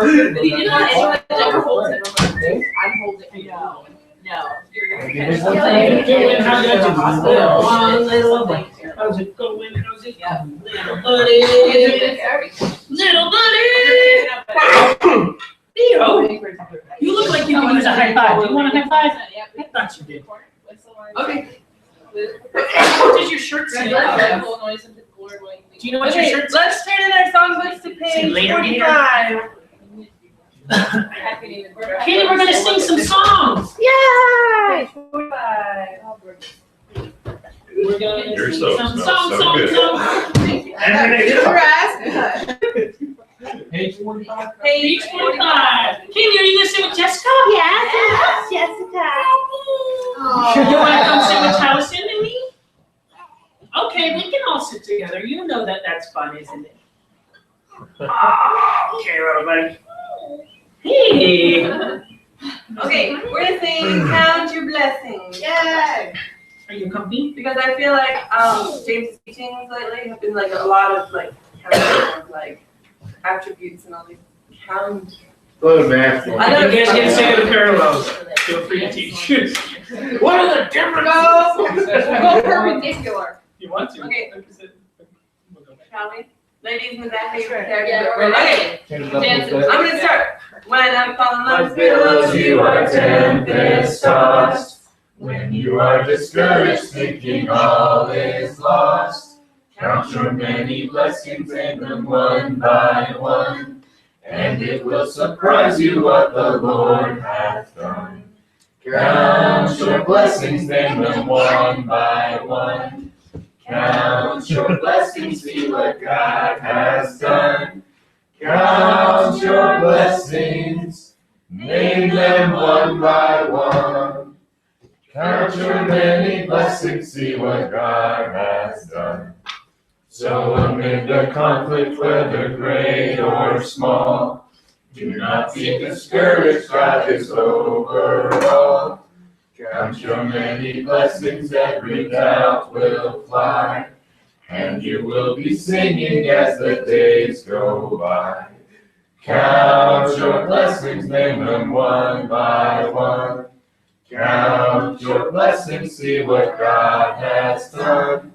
But he did not enjoy it. Never holds it. I'm holding it. No. You're going to catch How's it going? Yeah. Little buddy. Little buddy. Theo, you look like you could use a high five. Do you want a high five? I thought you did. Okay. What does your shirt say? Do you know what your shirt says? Let's turn in our songbooks to page Later, 45. Katie, we're gonna sing some songs. Yay! 45. We're gonna You're sing so some good. songs. Page 45. Page 45. Katie, are you gonna sing with Jessica? Yes, Jessica. You wanna come sing with Allison and me? Okay, we can all sit together. You know that that's fun, isn't it? Okay, everybody. Hey. Okay, we're gonna sing Count Your Blessings. Yay! Are you comfy? Because I feel like James' teachings lately have been like a lot of like counting of like attributes and all these count. Go to math. You guys get sick of the parallels. Feel free to teach. What are the differences? Go perpendicular. You want to? Okay. Shall we? Ladies in the back, okay. Okay. I'm gonna start. When I'm falling love's Billows, you are tempest tossed. When you are discouraged, thinking all is lost, count your many blessings, name them one by one, and it will surprise you what the Lord hath done. Count your blessings, name them one by one. Count your blessings, see what God has done. Count your blessings, name them one by one. Count your many blessings, see what God has done. So amid the conflict, whether great or small, do not be discouraged, God is over all. Count your many blessings, every doubt will fly, and you will be singing as the days go by. Count your blessings, name them one by one. Count your blessings, see what God has done.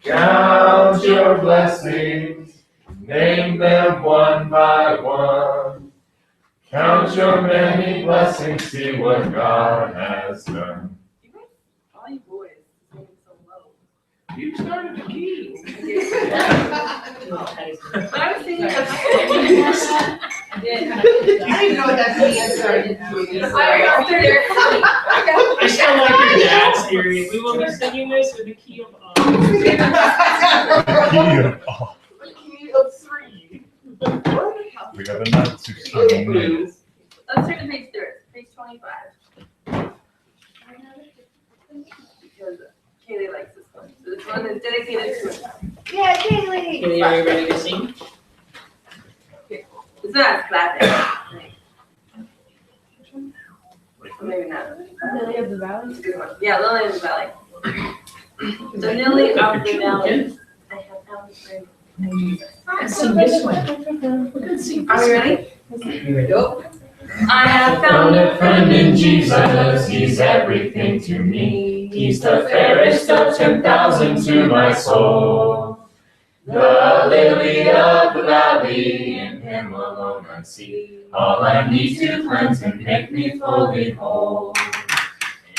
Count your blessings, name them one by one. Count your many blessings, see what God has done. all you boys singing so low. You started the key. But I was singing I didn't know what that means. I still like your dad's theory. We will be singing this with the key of The key of three. We got a note to start. Let's turn to page 25. Because Kaylee likes this one. So this one is dedicated to her. Yeah, Kaylee. Katie, are you ready to sing? It's not clapping. Or maybe not. Lily of the Valley. It's a good one. Yeah, Lily of the Valley. The Lily of the Valley. I have found a friend. Sing this one. We're gonna sing Are we ready? Nope. I have Found found a friend in Jesus, he's everything to me. He's the fairest of 10,000 to my soul. The lily of the valley, in him alone I see. All I need to cleanse and make me fully whole.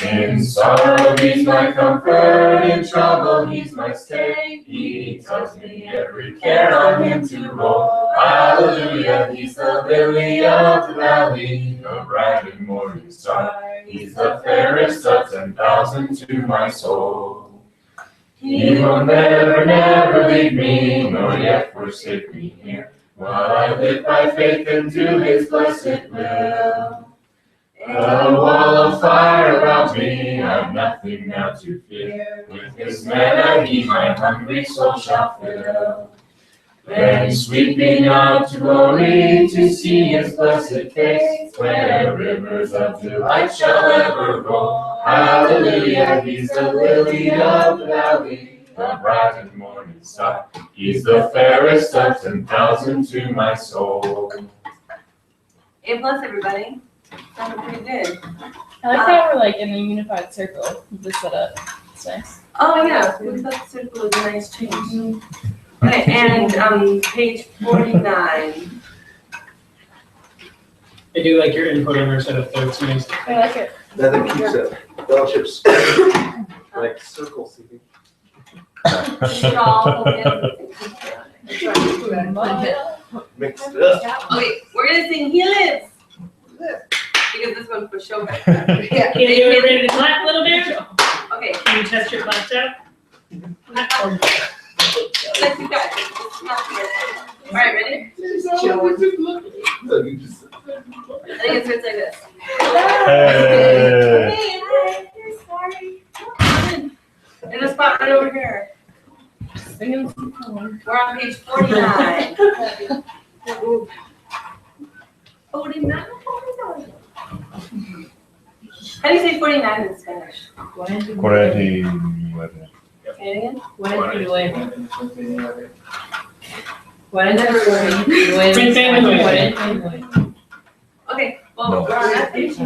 In sorrow he's my comfort, in trouble he's my stay. He tells me every care on him to roll. Hallelujah, he's the lily of the valley, the bright and morning star. He's the fairest of 10,000 to my soul. He will never, never leave me, nor yet forsake me here, while I live by faith and do his blessed will. A wall of fire around me, I've nothing now to fear. With his manna he my hungry soul shall fill. Then sweeping out to glory to see his blessed face, where rivers of delight shall ever roll. Hallelujah, he's the lily of the valley, the bright and morning star. He's the fairest of 10,000 to my soul. A plus, everybody. Sounded pretty good. I like how we're like in a unified circle. This setup. It's nice. Oh, yeah, we thought the circle was a nice change. Okay, and, page 49. I do like your input on our set of thirds, nice. I like it. That keeps it. Fellowships. Like circles. We should all focus. Mixed it up. Okay, we're gonna sing He Lives. Because this one for sure. Yeah. Can you ready to clap a little bit? Okay, Can you test your claps out? let's do that. All right, ready? Look, you just. I think it starts like this. Hey. Hey, hi, you're sorry. Come in. In the spot right over here. We're on page 49. 49? How do you say 49 in Spanish? 49. Say it again. 49. Okay, well, No. we're on that page. Yeah.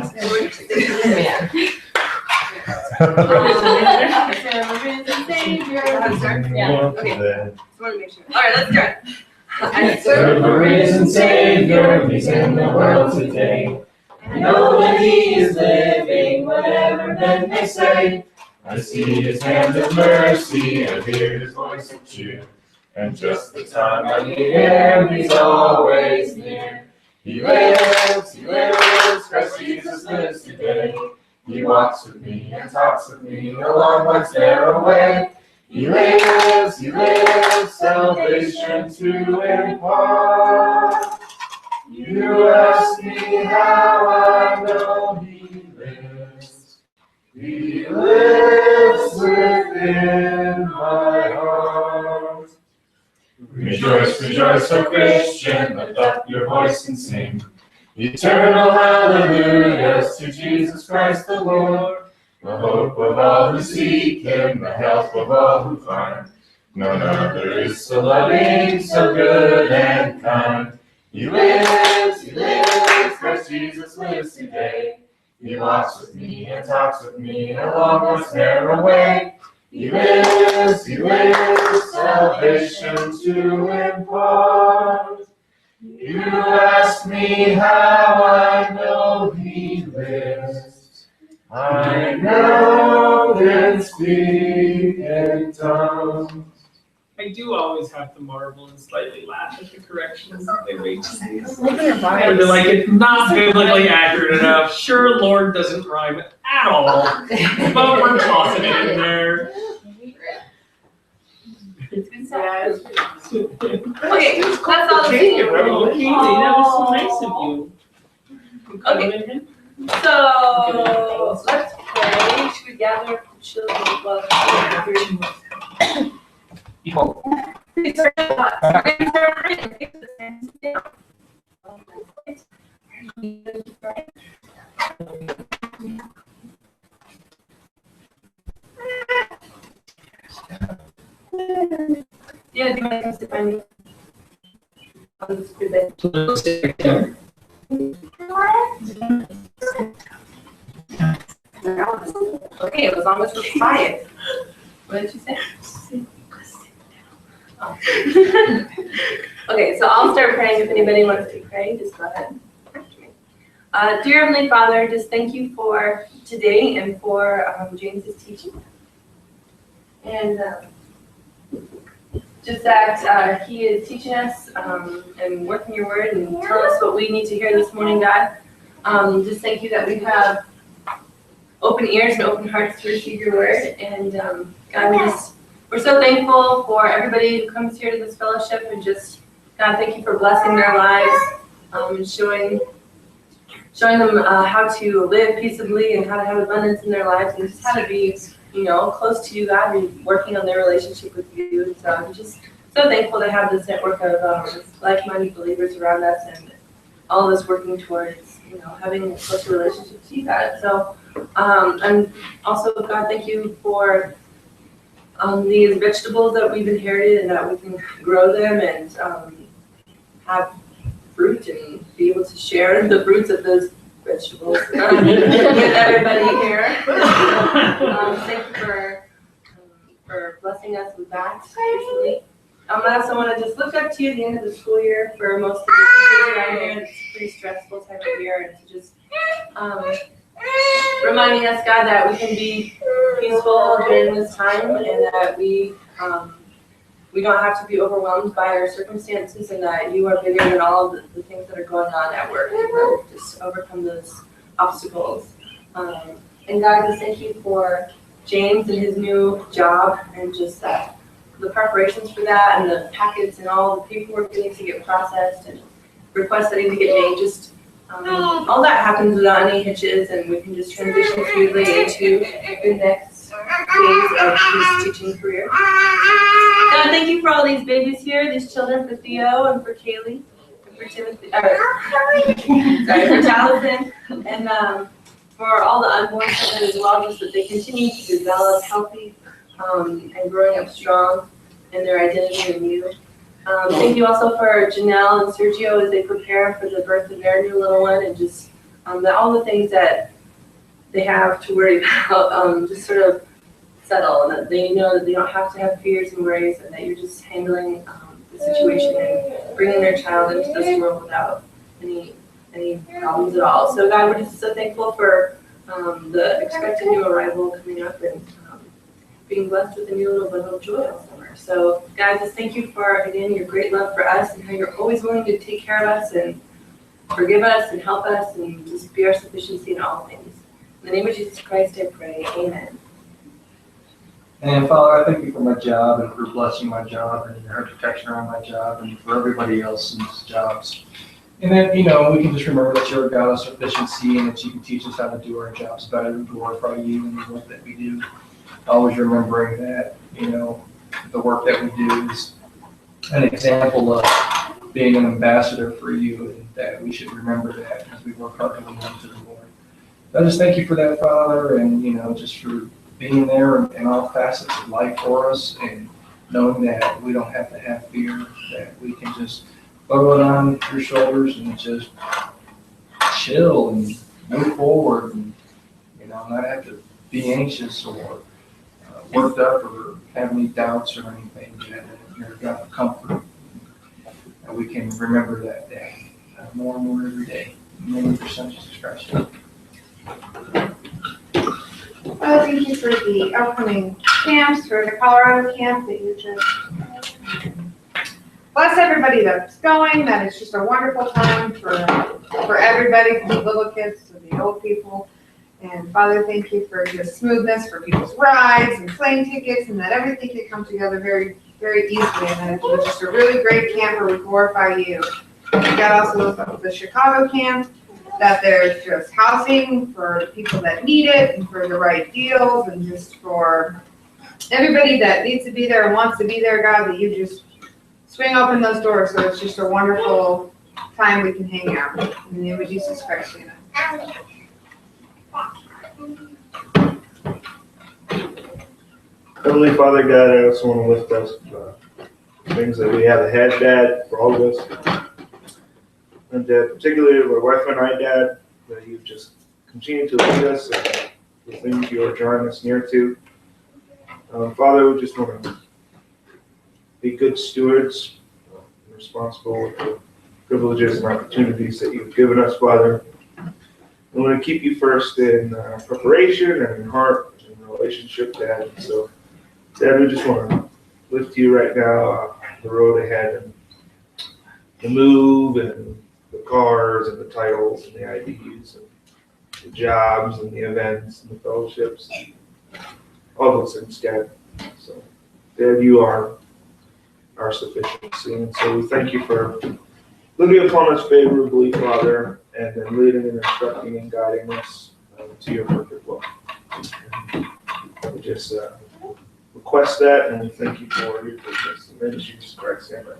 Okay, just want to make sure. All right, let's start. I Serve the risen Savior, He's in the world today. I know that He is living, whatever men may say. I see His hand of mercy, I hear His voice of cheer. And just the time I need Him, He's always near. He lives, Christ Jesus lives today. He walks with me and talks with me along life's narrow way. He lives, salvation to impart. You ask me how I know He lives. He lives within my heart. Rejoice, rejoice, O Christian, lift up your voice and sing. Eternal hallelujahs to Jesus Christ the Lord. The hope of all who seek Him, the help of all who find. None other is so loving, so good and kind. He lives, Christ Jesus lives today. He walks with me and talks with me along this narrow way. He lives, salvation to impart. You ask me how I know He lives. I know and speak in tongues. I do always have to marvel and slightly laugh at the corrections that they make to these. Look at her And they're like, it's not biblically accurate enough. Sure, Lord doesn't rhyme at all, but we're tossing it in there. Okay, that's all the Okay, singing. that was so nice of you. Okay. So, let's pray. Should we gather the children of love? Please turn it on. We're going to start praying. Take the hands down. Yeah, do you want to come sit by me? On this good bed. Okay, it was almost quiet. What did you say? Oh. Okay, so I'll start praying. If anybody wants to pray, just go ahead after me. Dear Heavenly Father, just thank you for today and for James's teaching. And just that he is teaching us and working your word and telling us what we need to hear this morning, God. Just thank you that we have open ears and open hearts to receive your word. And God, we're so thankful for everybody who comes here to this fellowship, and just, God, thank you for blessing their lives and showing them how to live peaceably and how to have abundance in their lives, and just how to be, close to you, God, and working on their relationship with you. And so I'm just so thankful to have this network of like-minded believers around us, and all of us working towards, having a closer relationship to you, God. So, and also, God, thank you for these vegetables that we've inherited, and that we can grow them and have fruit and be able to share the fruits of those vegetables with everybody here. Thank you for blessing us with that recently. I also want to just look up to you at the end of the school year for most of the teachers around here. It's a pretty stressful time of year, and to just reminding us, God, that we can be peaceful during this time, and that we don't have to be overwhelmed by our circumstances, and that you are bigger than all of the things that are going on at work, and just overcome those obstacles. And God, just thank you for James and his new job, and just that the preparations for that, and the packets and all the paperwork that needs to get processed, and requests that need to get made. Just all that happens without any hitches, and we can just transition smoothly into the next phase of his teaching career. God, thank you for all these babies here, these children, for Theo and for Kaylee, and for Timothy, for Taliesin, and for all the unborn children as well, just that they continue to develop healthy and growing up strong in their identity in you. Thank you also for Janelle and Sergio as they prepare for the birth of their new little one, and just all the things that they have to worry about just sort of settle, and that they know that they don't have to have fears and worries, and that you're just handling the situation and bringing their child into this world without any problems at all. So God, we're just so thankful for the expected new arrival coming up, and being blessed with a new little bundle of joy all summer. So guys, just thank you for, again, your great love for us, and how you're always willing to take care of us and forgive us and help us and just be our sufficiency in all things. In the name of Jesus Christ, I pray. Amen. And Father, I thank you for my job, and for blessing my job, and your protection around my job, and for everybody else's jobs. And that, we can just remember that you're a God of sufficiency, and that you can teach us how to do our jobs better and glorify you in the work that we do. Always remembering that, the work that we do is an example of being an ambassador for you, and that we should remember that as we work hard to lead to the Lord. I just thank you for that, Father, and, just for being there in all facets of life for us, and knowing that we don't have to have fear, that we can just throw it on your shoulders and just chill and move forward, and, not have to be anxious or worked up or have any doubts or anything. You're God of comfort. And we can remember that day more and more every day. In the name of your Son, Jesus Christ. Thank you for the upcoming camps, for the Colorado camp that you just bless everybody that's going, that it's just a wonderful time for everybody, from the little kids to the old people. And Father, thank you for just smoothness for people's rides and plane tickets, and that everything can come together very, very easily, and that it was just a really great camp where we glorify you. And God also lifts up the Chicago camp, that there's just housing for the people that need it, and for the right deals, and just for everybody that needs to be there and wants to be there, God, that you just swing open those doors, so it's just a wonderful time we can hang out. In the name of Jesus Christ, amen. Heavenly Father, God, I also want to lift us things that we have ahead, Dad, for all of us. And particularly my wife and I, Dad, that you just continue to lead us and the things you are drawing us near to. Father, we just want to be good stewards, responsible with the privileges and opportunities that you've given us, Father. We want to keep you first in preparation and in heart and relationship, Dad. So, Dad, we just want to lift you right now, the road ahead, and the move, and the cars, and the titles, and the IDs, and the jobs, and the events, and the fellowships, all those things, Dad. So, Dad, you are our sufficiency, and so we thank you for looking upon us favorably, Father, and then leading and instructing and guiding us to your perfect will. We just request that, and we thank you for your goodness. In the name of Jesus Christ, amen.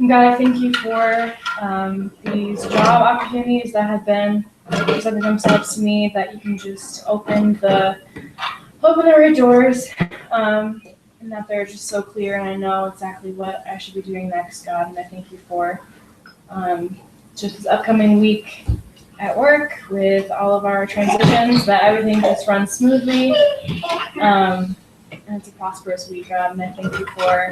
God, I thank you for these job opportunities that have been presenting themselves to me, that you can just open the right doors, and and that they're just so clear, and I know exactly what I should be doing next, God, and I thank you for just this upcoming week at work with all of our transitions, that everything just runs smoothly, and it's a prosperous week, God, and I thank you for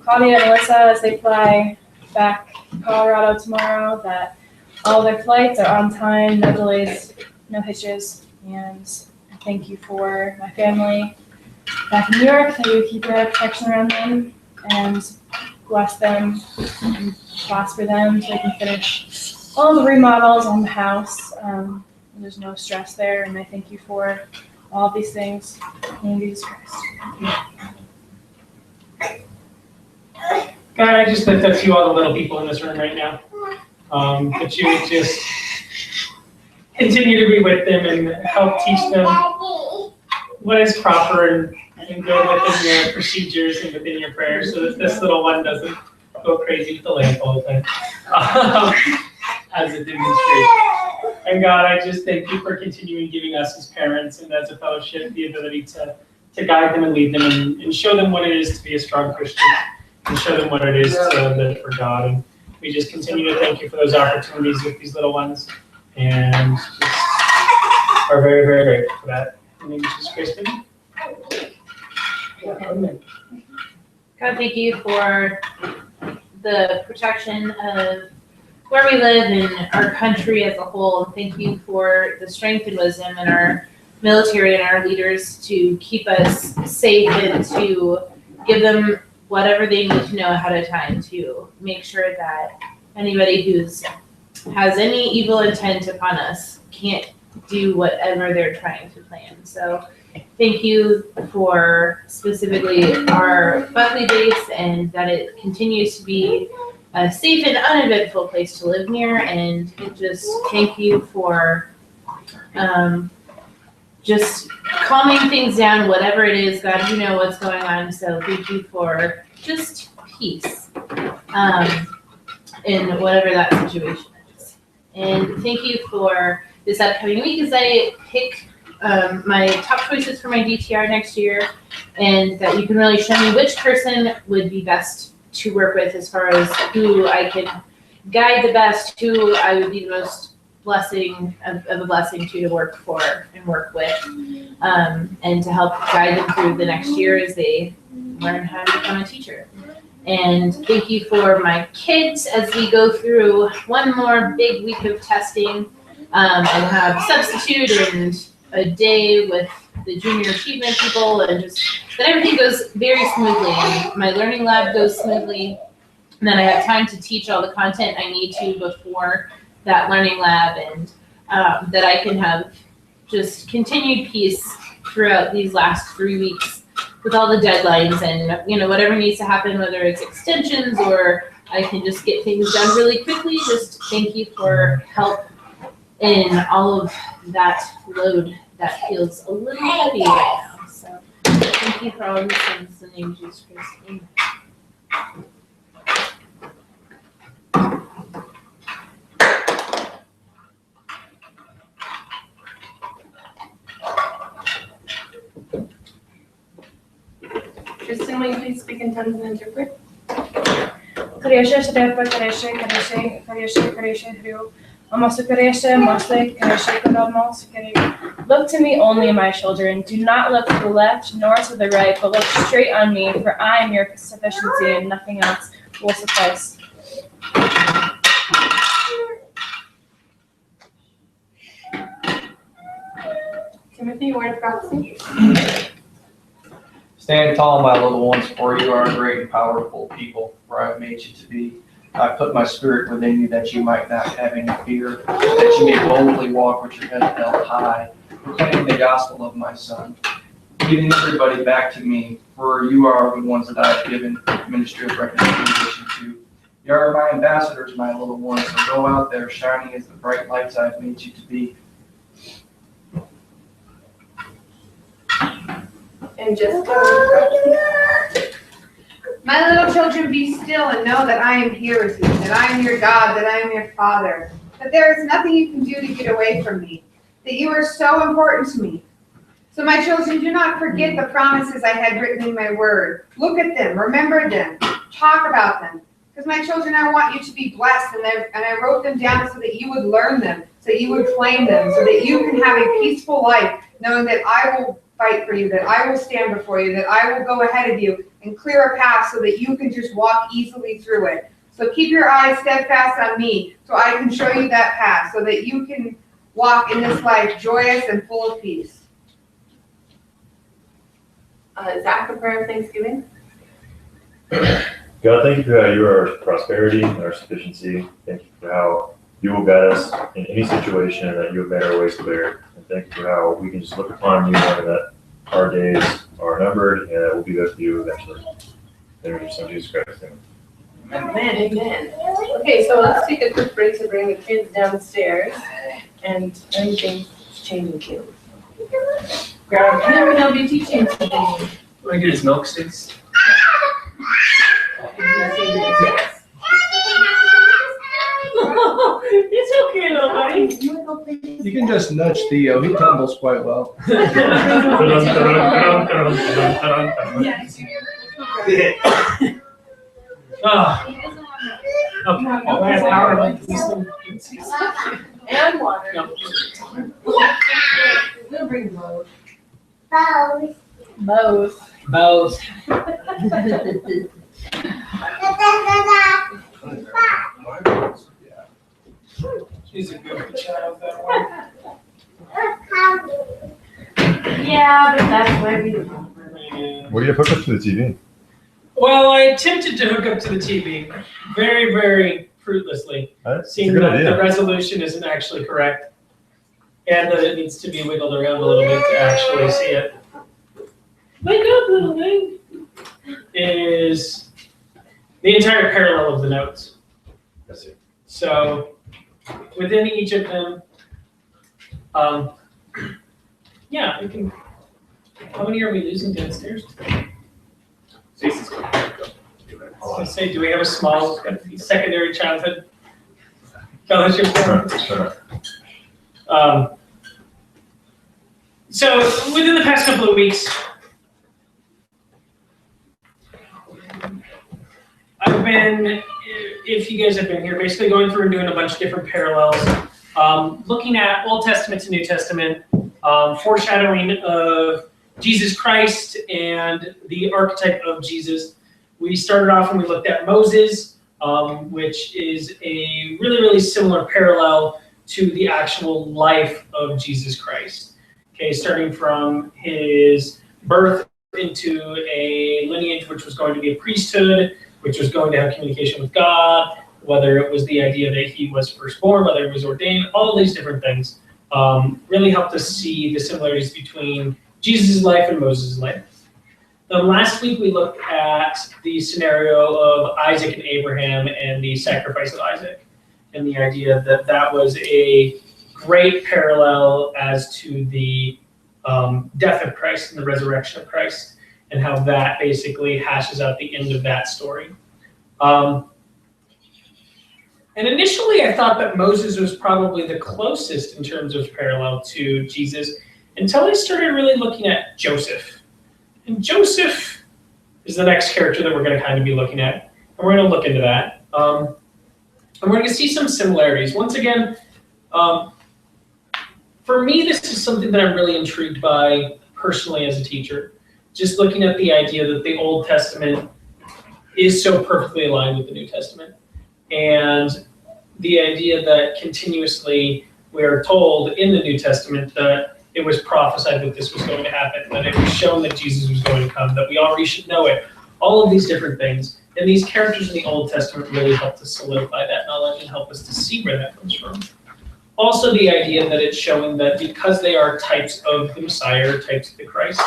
Claudia and Alyssa as they fly back to Colorado tomorrow, that all their flights are on time, no delays, no hitches, and I thank you for my family back in New York, that you keep your protection around them and bless them and prosper them so they can finish all the remodels on the house. There's no stress there, and I thank you for all of these things in Jesus Christ. God, I just lift up to you all the little people in this room right now. That you would just continue to be with them and help teach them what is proper and good within your procedures and within your prayers, so that this little one doesn't go crazy with the lamp all the time as it demonstrates. And God, I just thank you for continuing giving us as parents and as a fellowship the ability to guide them and lead them and show them what it is to be a strong Christian and show them what it is to live for God. And we just continue to thank you for those opportunities with these little ones, and just are very, very grateful for that. In the name of Jesus Christ, amen. God, thank you for the protection of where we live and our country as a whole. Thank you for the strength and wisdom in our military and our leaders to keep us safe and to give them whatever they need to know ahead of time to make sure that anybody who has any evil intent upon us can't do whatever they're trying to plan. So thank you for specifically our Buckley base, and that it continues to be a safe and uneventful place to live near. And just thank you for just calming things down, whatever it is. God, you know what's going on. So thank you for just peace in whatever that situation is. And thank you for this upcoming week as I pick my top choices for my DTR next year, and that you can really show me which person would be best to work with as far as who I can guide the best, who I would be the most blessing of a blessing to work for and work with, and to help guide them through the next year as they learn how to become a teacher. And thank you for my kids as we go through one more big week of testing, and have substitute and a day with the junior achievement people, and just that everything goes very smoothly and my learning lab goes smoothly, and then I have time to teach all the content I need to before that learning lab, and that I can have just continued peace throughout these last 3 weeks with all the deadlines and, you know, whatever needs to happen, whether it's extensions or I can just get things done really quickly. Just thank you for help in all of that load that feels a little heavy right now. So thank you for all these things in the name of Jesus Christ. Amen. Kristen, will you please speak in tongues and interpret? Karesha, Shadepa, Karesha, Karesha, Karesha, Karesha, Hru. Amasu Karesha, Masle, Karesha, Kodamos, Karesha. Look to me only, my children. Do not look to the left nor to the right, but look straight on me, for I am your sufficiency, and nothing else will suffice. Timothy, word of prophecy. Stand tall, my little ones, for you are a great and powerful people, for I have made you to be. I put my spirit within you that you might not have any fear, that you may boldly walk with your head held high, proclaiming the gospel of my Son, leading everybody back to me, for you are the ones that I've given ministry of reconciliation to. You are my ambassadors, my little ones, so go out there shining as the bright lights I've made you to be. And just My little children, be still and know that I am here with you, that I am your God, that I am your Father, that there is nothing you can do to get away from me, that you are so important to me. So my children, do not forget the promises I had written in my word. Look at them, remember them, talk about them. Because my children, I want you to be blessed, and I wrote them down so that you would learn them, so that you would claim them, so that you can have a peaceful life, knowing that I will fight for you, that I will stand before you, that I will go ahead of you and clear a path so that you can just walk easily through it. So keep your eyes steadfast on me, so I can show you that path, so that you can walk in this life joyous and full of peace. Zach, a prayer of thanksgiving. God, thank you for how you are our prosperity and our sufficiency. Thank you for how you will guide us in any situation and that you have made our ways clear. And thank you for how we can just look upon you knowing that our days are numbered and that we'll be with you eventually. In your son Jesus Christ. Amen, amen. Okay, so let's take a quick break to bring the kids downstairs and anything's changing too. Grab him and he'll be teaching something. Want to get his milk sticks? Yes. It's okay, little buddy. You can just nudge Theo, he tumbles quite well. And water. No. We'll bring both. Both. Both. She's a good child, that one. Yeah, but that's why we love her. Yeah. What do you hook up to the TV? Well, I attempted to hook up to the TV very, very fruitlessly, That's a seeing good that the idea. resolution isn't actually correct and that it needs to be wiggled around a little bit to actually see it. Wake up, little thing! Is the entire parallel of the notes. I see. So within each of them, yeah, we can. How many are we losing downstairs? I say, do we have a small secondary childhood fellowship? Sure. So within the past couple of weeks, I've been, if you guys have been here, basically going through and doing a bunch of different parallels, looking at Old Testament to New Testament, foreshadowing of Jesus Christ and the archetype of Jesus. We started off and we looked at Moses, which is a really, really similar parallel to the actual life of Jesus Christ. Okay, starting from his birth into a lineage which was going to be a priesthood, which was going to have communication with God, whether it was the idea that he was firstborn, whether it was ordained, all of these different things really helped us see the similarities between Jesus' life and Moses' life. Last week we looked at the scenario of Isaac and Abraham and the sacrifice of Isaac, and the idea that that was a great parallel as to the death of Christ and the resurrection of Christ, and how that basically hashes out the end of that story. And initially I thought that Moses was probably the closest in terms of parallel to Jesus, until I started really looking at Joseph. And Joseph is the next character that we're going to kind of be looking at, and we're going to look into that. And we're going to see some similarities. Once again, for me, this is something that I'm really intrigued by personally as a teacher. Just looking at the idea that the Old Testament is so perfectly aligned with the New Testament. And the idea that continuously we're told in the New Testament that it was prophesied that this was going to happen, that it was shown that Jesus was going to come, that we already should know it, all of these different things. And these characters in the Old Testament really help to solidify that knowledge and help us to see where that comes from. Also the idea that it's showing that because they are types of the Messiah, or types of the Christ,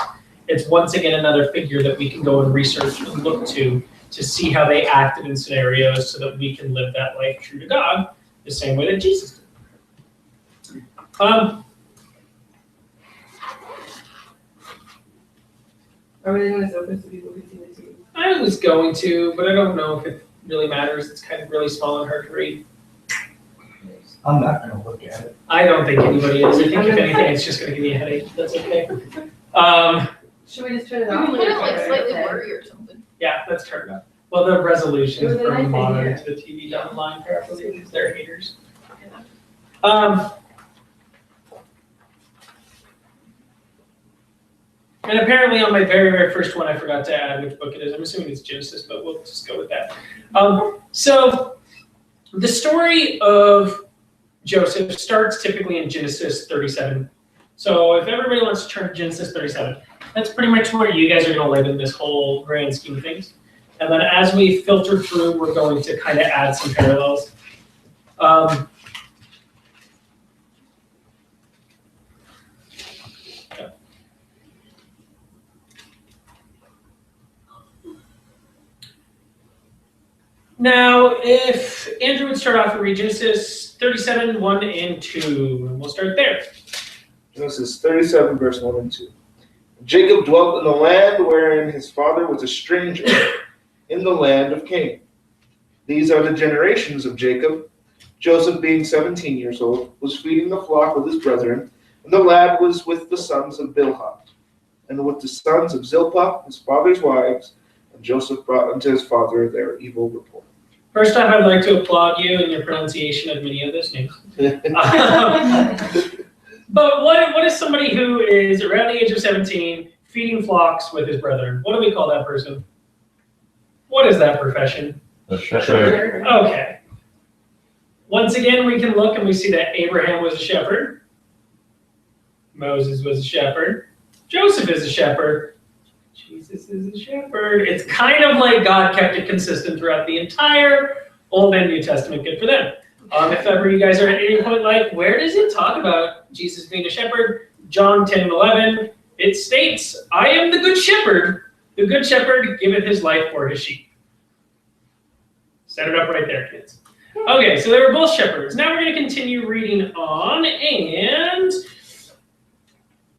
it's once again another figure that we can go and research and look to see how they acted in scenarios so that we can live that life true to God the same way that Jesus did. Are we going to focus so people can see the TV? I was going to, but I don't know if it really matters. It's kind of really small and hard to read. I'm not gonna look at it. I don't think anybody is. I think if anything, it's just going to give me a headache. That's okay. Should we just turn it We off? can put it like slightly blurry or something. Yeah, let's turn it up. Well, the resolution It was is a nice from the monitor idea. to the TV down the line, probably, because they're haters. And apparently on my very, very first one, I forgot to add which book it is. I'm assuming it's Genesis, but we'll just go with that. So the story of Joseph starts typically in Genesis 37. So if everybody wants to turn to Genesis 37, that's pretty much where you guys are going to live in this whole grand scheme of things. And then as we filter through, we're going to kind of add some parallels. Now, if Andrew would start off and read Genesis 37, 1 and 2, and we'll start there. Genesis 37, verse 1 and 2. Jacob dwelt in the land wherein his father was a stranger, in the land of Canaan. These are the generations of Jacob. Joseph, being 17 years old, was feeding the flock with his brethren, and the lad was with the sons of Bilhah, and with the sons of Zilpah, his father's wives, and Joseph brought unto his father their evil report. First off, I'd like to applaud you in your pronunciation of many of those names. But what is somebody who is around the age of 17 feeding flocks with his brethren? What do we call that person? What is that profession? A shepherd. Okay. Once again, we can look and we see that Abraham was a shepherd. Moses was a shepherd. Joseph is a shepherd. Jesus is a shepherd. It's kind of like God kept it consistent throughout the entire Old and New Testament. Good for them. If ever you guys are at any point like, where does it talk about Jesus being a shepherd? John 10 and 11, it states, I am the good shepherd. The good shepherd giveth his life for his sheep. Set it up right there, kids. Okay, so they were both shepherds. Now we're going to continue reading on, and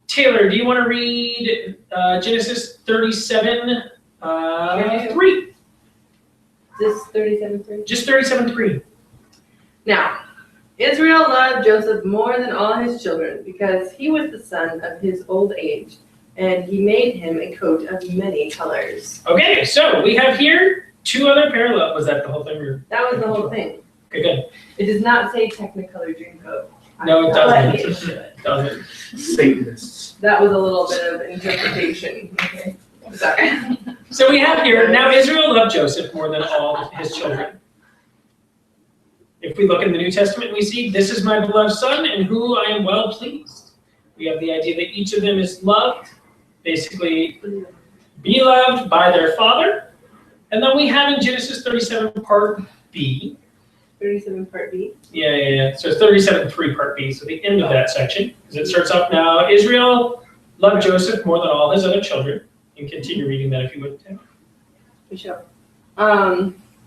Taylor, do you want to read Genesis 37, 3? Just 37:3. Just 37:3. Now, Israel loved Joseph more than all his children because he was the son of his old age, and he made him a coat of many colors. Okay, so we have here two other parallel. Was that the whole thing? Or? That was the whole thing. Okay, good. It does not say Technicolor Dreamcoat. No, it But doesn't. it should. It doesn't. Satanists. That was a little bit of interpretation. Okay. Sorry. So we have here, now Israel loved Joseph more than all his children. If we look in the New Testament, we see, this is my beloved son in whom I am well pleased. We have the idea that each of them is loved, basically beloved by their father. And then we have in Genesis 37 part B. 37 part B. Yeah. So it's 37:3 part B, so the end of that section. Because it starts off now, Israel loved Joseph more than all his other children. You can continue reading that if you would, Tim. For sure.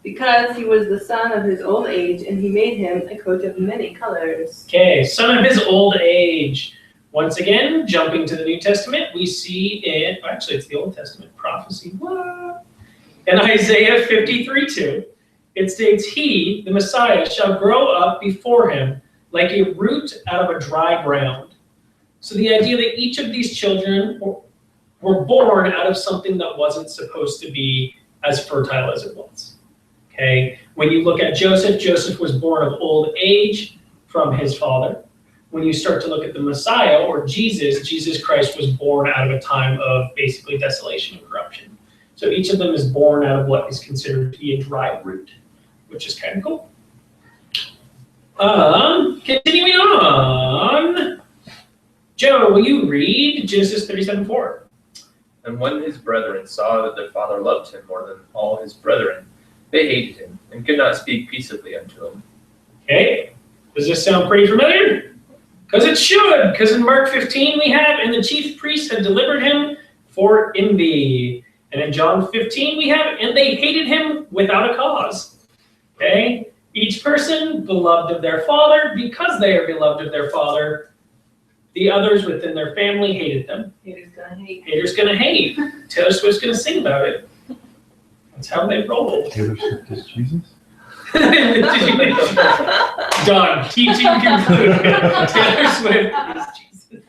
Because he was the son of his old age, and he made him a coat of many colors. Okay, son of his old age. Once again, jumping to the New Testament, we see in, actually it's the Old Testament prophecy. What? In Isaiah 53:2, it states, he, the Messiah, shall grow up before him like a root out of a dry ground. So the idea that each of these children were born out of something that wasn't supposed to be as fertile as it was. Okay, when you look at Joseph, Joseph was born of old age from his father. When you start to look at the Messiah or Jesus, Jesus Christ was born out of a time of basically desolation and corruption. So each of them is born out of what is considered to be a dry root, which is kind of cool. Continuing on. Joe, will you read Genesis 37:4? And when his brethren saw that their father loved him more than all his brethren, they hated him, and could not speak peaceably unto him. Okay, does this sound pretty familiar? Because it should, because in Mark 15 we have, and the chief priests had delivered him for envy. And in John 15 we have, and they hated him without a cause. Okay, each person beloved of their father, because they are beloved of their father, the others within their family hated them. Haters gonna hate. Haters gonna hate. Taylor Swift's gonna sing about it. That's how they roll. Taylor Swift is Jesus? Done. Teaching concluded. Taylor Swift is Jesus.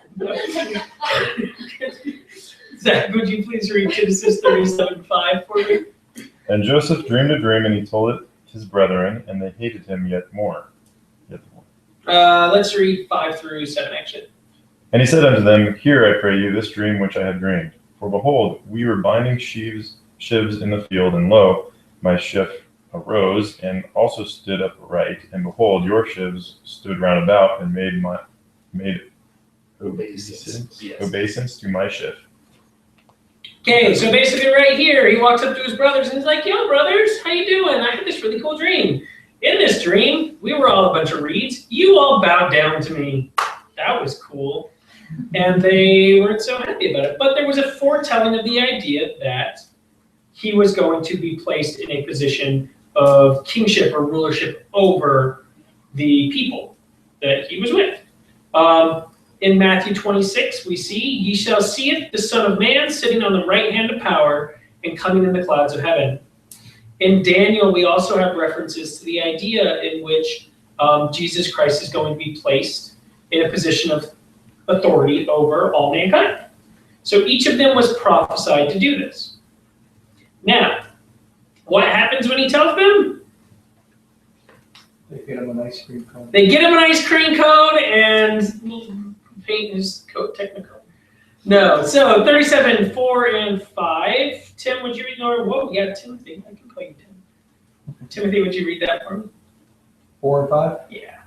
Zach, would you please read Genesis 37:5 for me? And Joseph dreamed a dream, and he told it his brethren, and they hated him yet more. Let's read 5 through 7, actually. And he said unto them, Hear, I pray you, this dream which I have dreamed. For behold, we were binding sheaves in the field, and lo, my shift arose, and also stood upright, and behold, your sheaves stood round about, and made obeisance to my shift. Okay, so basically right here, he walks up to his brothers and he's like, yo, brothers, how you doing? I had this really cool dream. In this dream, we were all a bunch of reeds. You all bowed down to me. That was cool. And they weren't so happy about it. But there was a foretelling of the idea that he was going to be placed in a position of kingship or rulership over the people that he was with. In Matthew 26, we see, Ye shall see the Son of Man sitting on the right hand of power and coming in the clouds of heaven. In Daniel, we also have references to the idea in which Jesus Christ is going to be placed in a position of authority over all mankind. So each of them was prophesied to do this. Now, what happens when he tells them? They get him an ice cream cone. They get him an ice cream cone and paint his coat technical. No, so 37, 4, and 5. Tim, would you read more? Whoa, yeah, Timothy. I can call you Tim. Timothy, would you read that for me? 4 and 5? Yeah.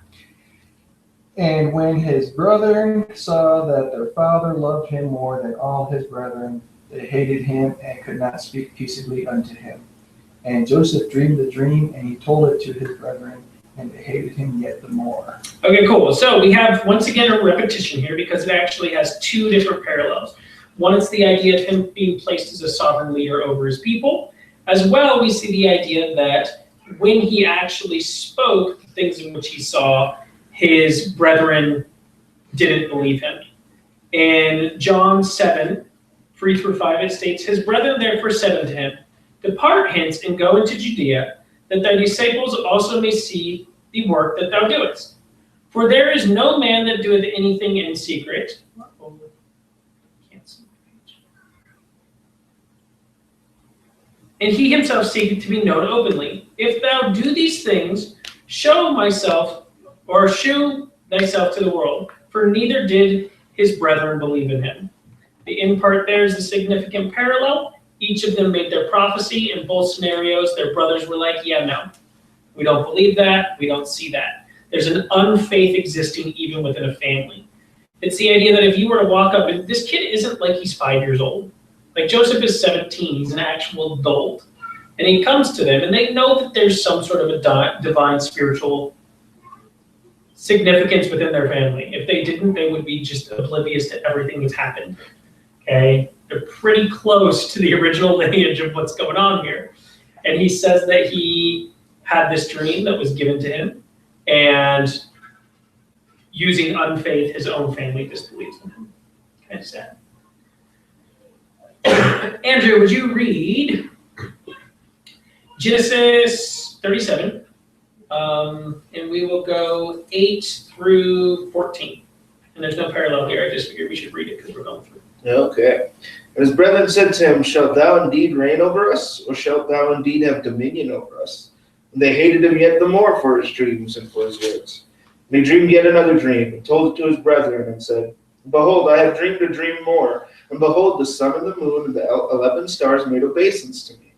And when his brethren saw that their father loved him more than all his brethren, they hated him and could not speak peaceably unto him. And Joseph dreamed the dream, and he told it to his brethren, and they hated him yet the more. Okay, cool. So we have, once again, a repetition here because it actually has two different parallels. One is the idea of him being placed as a sovereign leader over his people. As well, we see the idea that when he actually spoke the things in which he saw, his brethren didn't believe him. In John 7, 3 through 5, it states, His brethren therefore said unto him, Depart hence and go into Judea, that thy disciples also may see the work that thou doest. For there is no man that doeth anything in secret. And he himself seeketh to be known openly. If thou do these things, show thyself to the world, for neither did his brethren believe in him. The in part there is a significant parallel. Each of them made their prophecy. In both scenarios, their brothers were like, yeah, no, we don't believe that, we don't see that. There's an unfaith existing even within a family. It's the idea that if you were to walk up, and this kid isn't like he's 5 years old. Like Joseph is 17, he's an actual adult. And he comes to them, and they know that there's some sort of a divine spiritual significance within their family. If they didn't, they would be just oblivious to everything that's happened. Okay? They're pretty close to the original lineage of what's going on here. And he says that he had this dream that was given to him, and using unfaith, his own family disbelieves in him. Kind of sad. Andrew, would you read Genesis 37, and we will go 8 through 14. And there's no parallel here. I just figured we should read it because we're going through. Okay. And his brethren said to him, Shalt thou indeed reign over us, or shalt thou indeed have dominion over us? And they hated him yet the more for his dreams and for his words. And he dreamed yet another dream, and told it to his brethren, and said, Behold, I have dreamed a dream more. And behold, the sun and the moon and the 11 stars made obeisance to me.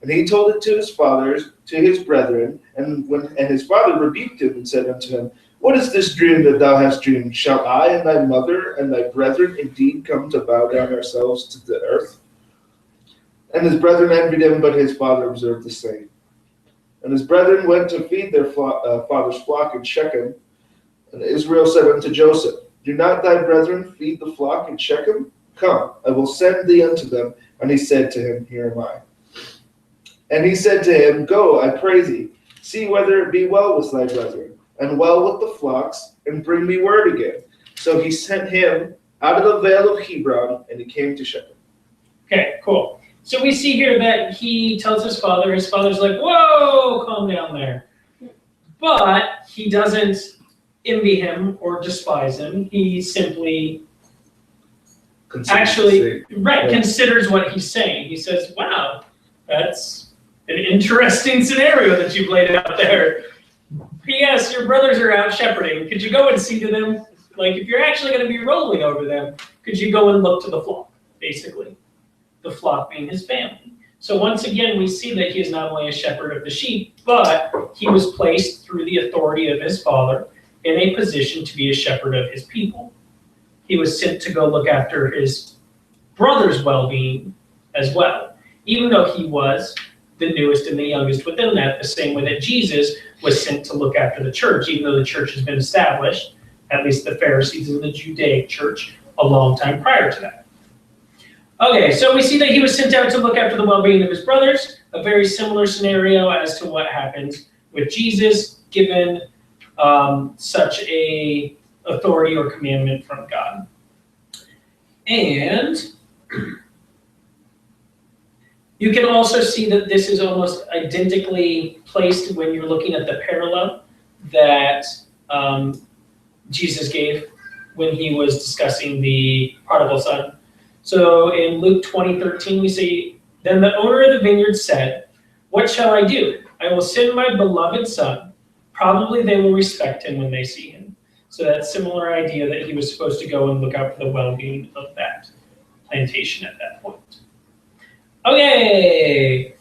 And he told it to his fathers, to his brethren, and his father rebuked him and said unto him, What is this dream that thou hast dreamed? Shall I and thy mother and thy brethren indeed come to bow down ourselves to the earth? And his brethren envied him, but his father observed the same. And his brethren went to feed their father's flock in Shechem. And Israel said unto Joseph, Do not thy brethren feed the flock in Shechem? Come, I will send thee unto them. And he said to him, Here am I. And he said to him, Go, I pray thee, see whether it be well with thy brethren, and well with the flocks, and bring me word again. So he sent him out of the vale of Hebron, and he came to Shechem. Okay, cool. So we see here that he tells his father's like, whoa, calm down there. But he doesn't envy him or despise him. He simply actually, right, considers what he's saying. He says, wow, that's an interesting scenario that you've laid out there. P.S. Your brothers are out shepherding. Could you go and see to them? Like, if you're actually going to be rolling over them, could you go and look to the flock, basically? The flock being his family. So once again, we see that he is not only a shepherd of the sheep, but he was placed through the authority of his father in a position to be a shepherd of his people. He was sent to go look after his brother's well-being as well, even though he was the newest and the youngest within that, the same way that Jesus was sent to look after the church, even though the church has been established, at least the Pharisees and the Judaic church, a long time prior to that. Okay, so we see that he was sent out to look after the well-being of his brothers, a very similar scenario as to what happens with Jesus, given such a authority or commandment from God. And you can also see that this is almost identically placed when you're looking at the parallel that Jesus gave when he was discussing the prodigal son. So in Luke 20:13, we see, then the owner of the vineyard said, what shall I do? I will send my beloved son. Probably they will respect him when they see him. So that similar idea that he was supposed to go and look out for the well-being of that plantation at that point. Okay,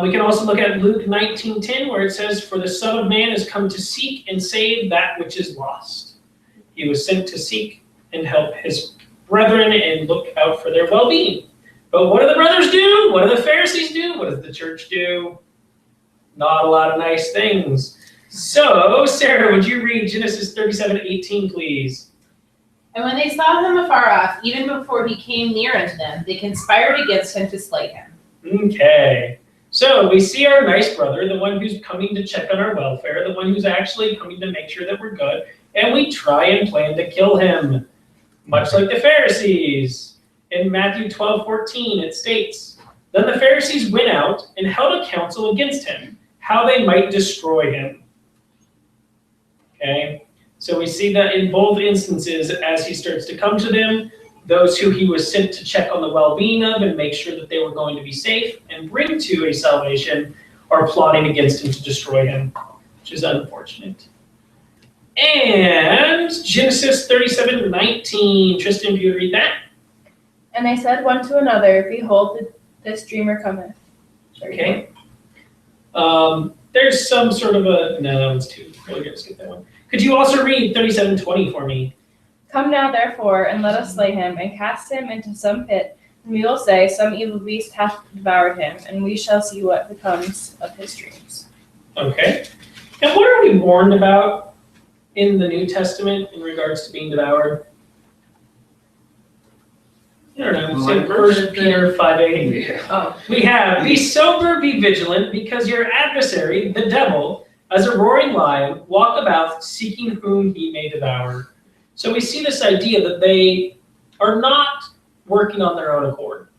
we can also look at Luke 19:10, where it says, for the Son of Man is come to seek and save that which is lost. He was sent to seek and help his brethren and look out for their well-being. But what do the brothers do? What do the Pharisees do? What does the church do? Not a lot of nice things. So, Sarah, would you read Genesis 37:18, please? And when they saw him afar off, even before he came near unto them, they conspired against him to slay him. Okay. So we see our nice brother, the one who's coming to check on our welfare, the one who's actually coming to make sure that we're good, and we try and plan to kill him, much like the Pharisees. In Matthew 12:14, it states, then the Pharisees went out and held a council against him, how they might destroy him. Okay, so we see that in both instances, as he starts to come to them, those who he was sent to check on the well-being of and make sure that they were going to be safe and bring to a salvation are plotting against him to destroy him, which is unfortunate. And Genesis 37:19, Tristan, if you would read that. And they said one to another, behold, this dreamer cometh. Okay. There's some sort of a, no, that one's too, we'll just skip that one. Could you also read 37:20 for me? Come now, therefore, and let us slay him, and cast him into some pit, and we will say, some evil beast hath devoured him, and we shall see what becomes of his dreams. Okay. And what are we warned about in the New Testament in regards to being devoured? I don't know, say 1 Peter 5:8. Oh. We have, be sober, be vigilant, because your adversary, the devil, as a roaring lion, walk about seeking whom he may devour. So we see this idea that they are not working on their own accord.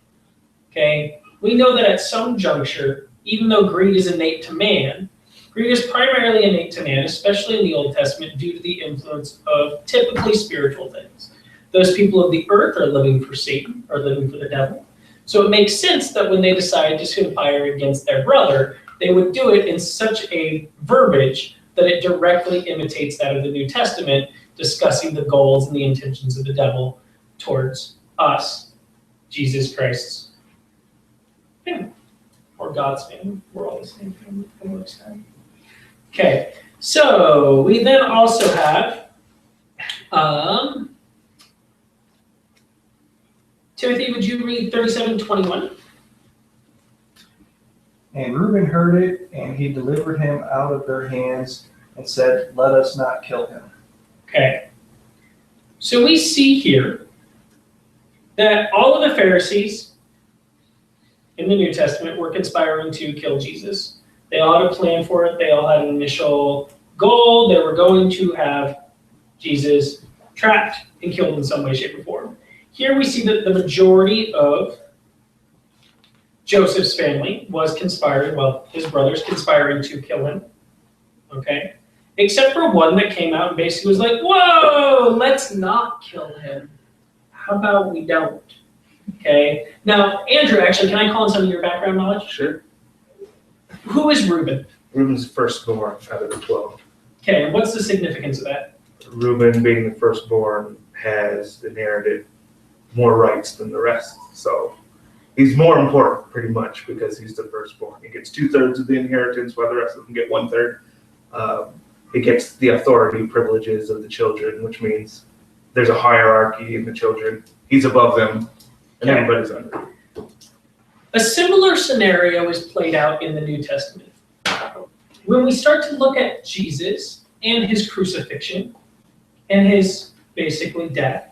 Okay? We know that at some juncture, even though greed is innate to man, greed is primarily innate to man, especially in the Old Testament, due to the influence of typically spiritual things. Those people of the earth are living for Satan, are living for the devil. So it makes sense that when they decide to conspire against their brother, they would do it in such a verbiage that it directly imitates that of the New Testament, discussing the goals and the intentions of the devil towards us, Jesus Christ's family, or God's family. We're all the same family for the most time. Okay, so we then also have Timothy, would you read 37:21? And Reuben heard it, and he delivered him out of their hands and said, let us not kill him. Okay. So we see here that all of the Pharisees in the New Testament were conspiring to kill Jesus. They all had a plan for it. They all had an initial goal. They were going to have Jesus trapped and killed in some way, shape, or form. Here we see that the majority of Joseph's family was conspiring, well, his brothers conspiring to kill him. Okay? Except for one that came out and basically was like, whoa, let's not kill him. how about we don't? Okay, now, Andrew, actually, can I call on some of your background knowledge? Sure. Who is Reuben? Reuben's firstborn out of the 12. Okay, and what's the significance of that? Reuben, being the firstborn, has inherited more rights than the rest. So he's more important, pretty much, because he's the firstborn. He gets 2/3 of the inheritance, while the rest of them get 1/3. He gets the authority privileges of the children, which means there's a hierarchy in the children. He's above them, and Okay. everybody's under. A similar scenario is played out in the New Testament. When we start to look at Jesus and his crucifixion and his basically death,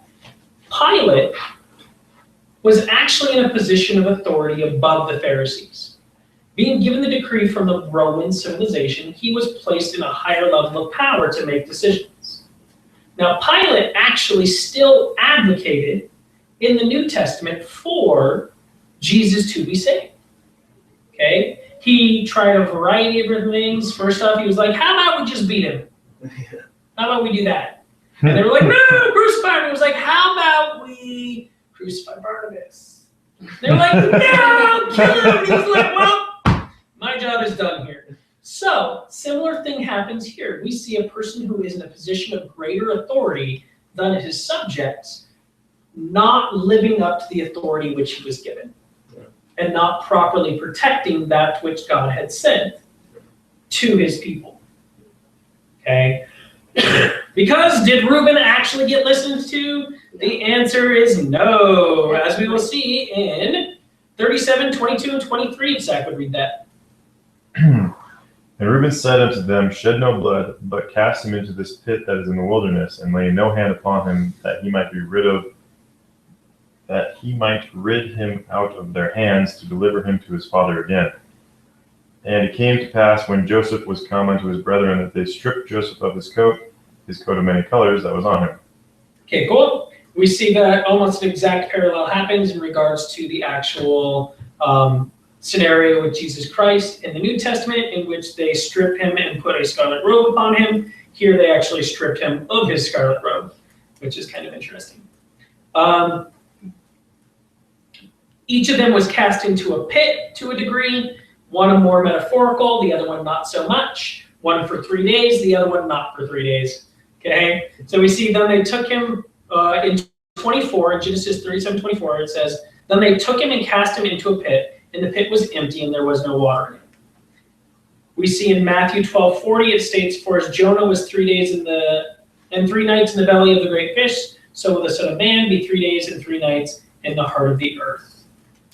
Pilate was actually in a position of authority above the Pharisees. Being given the decree from the Roman civilization, he was placed in a higher level of power to make decisions. Now, Pilate actually still advocated in the New Testament for Jesus to be saved. Okay? He tried a variety of different things. First off, he was like, how about we just beat him? How about we do that? And they were like, no, crucify him. He was like, how about we crucify Barnabas? They're like, no, kill him. He was like, well, my job is done here. So, similar thing happens here. We see a person who is in a position of greater authority than his subjects, not living up to the authority which he was given, and not properly protecting that which God had sent to his people. Okay? Because did Reuben actually get listened to? The answer is no, as we will see in 37, 22, and 23, if Zach would read that. And Reuben said unto them, Shed no blood, but cast him into this pit that is in the wilderness, and lay no hand upon him, that he might rid him out of their hands, to deliver him to his father again. And it came to pass, when Joseph was come unto his brethren, that they stripped Joseph of his coat of many colors that was on him. Okay, cool. We see that almost an exact parallel happens in regards to the actual scenario with Jesus Christ in the New Testament, in which they strip him and put a scarlet robe upon him. Here they actually stripped him of his scarlet robe, which is kind of interesting. Each of them was cast into a pit to a degree, one more metaphorical, the other one not so much. One for 3 days, the other one not for 3 days. Okay, so we see then they took him in 24, in Genesis 37:24, it says, then they took him and cast him into a pit, and the pit was empty and there was no water in it. We see in Matthew 12:40, it states, for as Jonah was 3 days and 3 nights in the belly of the great fish, so will the Son of Man be 3 days and 3 nights in the heart of the earth.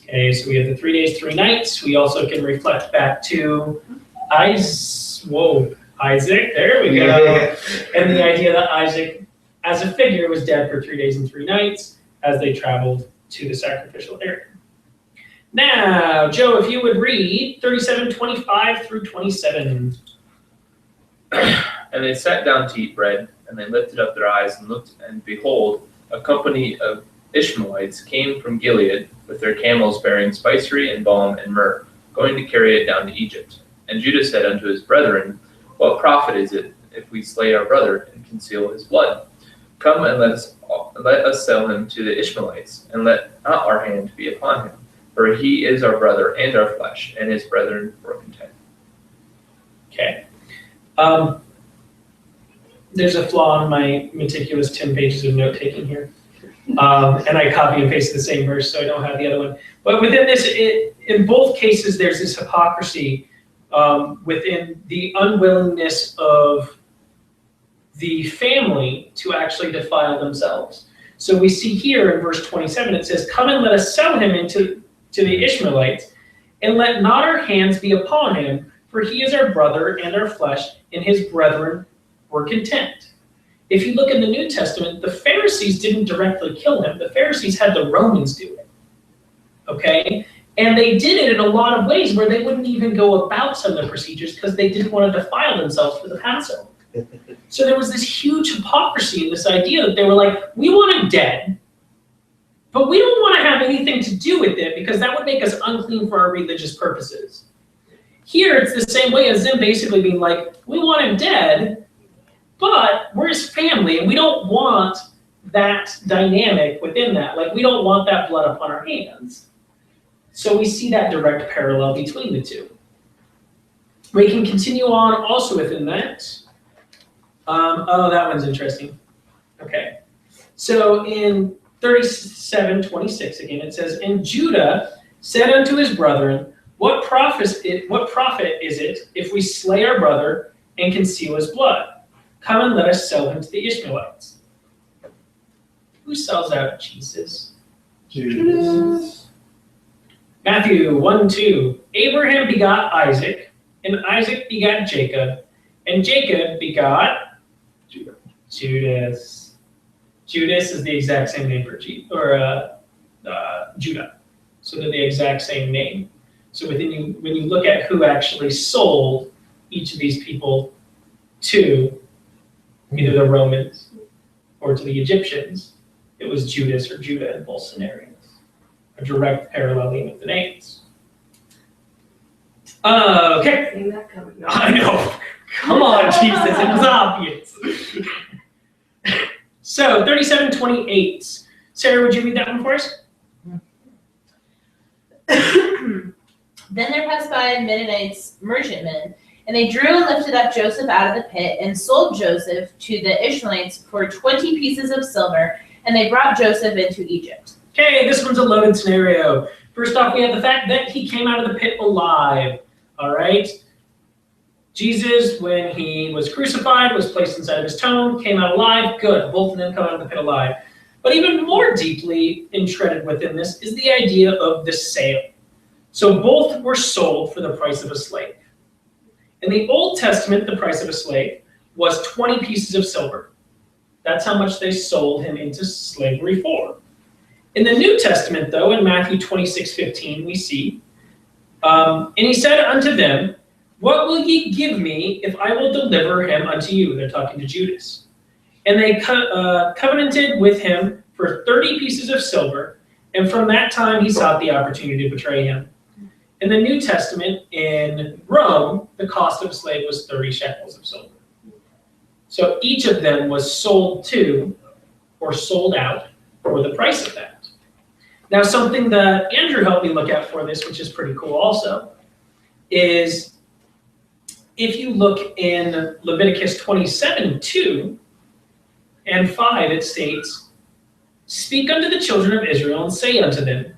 Okay, so we have the 3 days, 3 nights. We also can reflect back to Isaac, there we go. And the idea that Isaac, as a figure, was dead for 3 days and 3 nights as they traveled to the sacrificial area. Now, Joe, if you would read 37:25 through 27. And they sat down to eat bread, and they lifted up their eyes and looked, and behold, a company of Ishmaelites came from Gilead with their camels bearing spicery and balm and myrrh, going to carry it down to Egypt. And Judah said unto his brethren, what profit is it if we slay our brother and conceal his blood? Come and let us sell him to the Ishmaelites, and let not our hand be upon him. For he is our brother and our flesh, and his brethren were content. Okay. There's a flaw in my meticulous 10 pages of note-taking here. And I copy and paste the same verse, so I don't have the other one. But within this, in both cases, there's this hypocrisy within the unwillingness of the family to actually defile themselves. So we see here in verse 27, it says, come and let us sell him to the Ishmaelites, and let not our hands be upon him, for he is our brother and our flesh, and his brethren were content. If you look in the New Testament, the Pharisees didn't directly kill him. The Pharisees had the Romans do it. Okay? And they did it in a lot of ways where they wouldn't even go about some of the procedures because they didn't want to defile themselves for the Passover. So there was this huge hypocrisy in this idea that they were like, we want him dead, but we don't want to have anything to do with it because that would make us unclean for our religious purposes. Here, it's the same way as them basically being like, we want him dead, but we're his family, and we don't want that dynamic within that. Like, we don't want that blood upon our hands. So we see that direct parallel between the two. We can continue on also within that. Oh, that one's interesting. Okay. So in 37:26 again, it says, "And Judah said unto his brethren, what profit is it if we slay our brother and conceal his blood? Come and let us sell him to the Ishmaelites." Who sells out Jesus? Judas. Matthew 1:2. "Abraham begot Isaac, and Isaac begot Jacob, and Jacob begot Judas." Judas is the exact same name for Judah. So they're the exact same name. So when you look at who actually sold each of these people to either the Romans or to the Egyptians, it was Judas or Judah in both scenarios. A direct paralleling of the names. Okay. Seen that coming. I know. Come on, Jesus, it was obvious. So 37:28. Sarah, would you read that one for us? Then there passed by Midianites merchantmen, and they drew and lifted up Joseph out of the pit, and sold Joseph to the Ishmaelites for 20 pieces of silver, and they brought Joseph into Egypt. Okay, this one's a loaded scenario. First off, we have the fact that he came out of the pit alive. All right? Jesus, when he was crucified, was placed inside of his tomb, came out alive. Good, both of them come out of the pit alive. But even more deeply entrenched within this is the idea of the sale. So both were sold for the price of a slave. In the Old Testament, the price of a slave was 20 pieces of silver. That's how much they sold him into slavery for. In the New Testament, though, in Matthew 26:15, we see, "And he said unto them, What will ye give me if I will deliver him unto you?" They're talking to Judas. "And they covenanted with him for 30 pieces of silver, and from that time he sought the opportunity to betray him." In the New Testament, in Rome, the cost of a slave was 30 shekels of silver. So each of them was sold to or sold out for the price of that. Now, something that Andrew helped me look at for this, which is pretty cool also, is if you look in Leviticus 27:2 and 5, it states, "Speak unto the children of Israel and say unto them,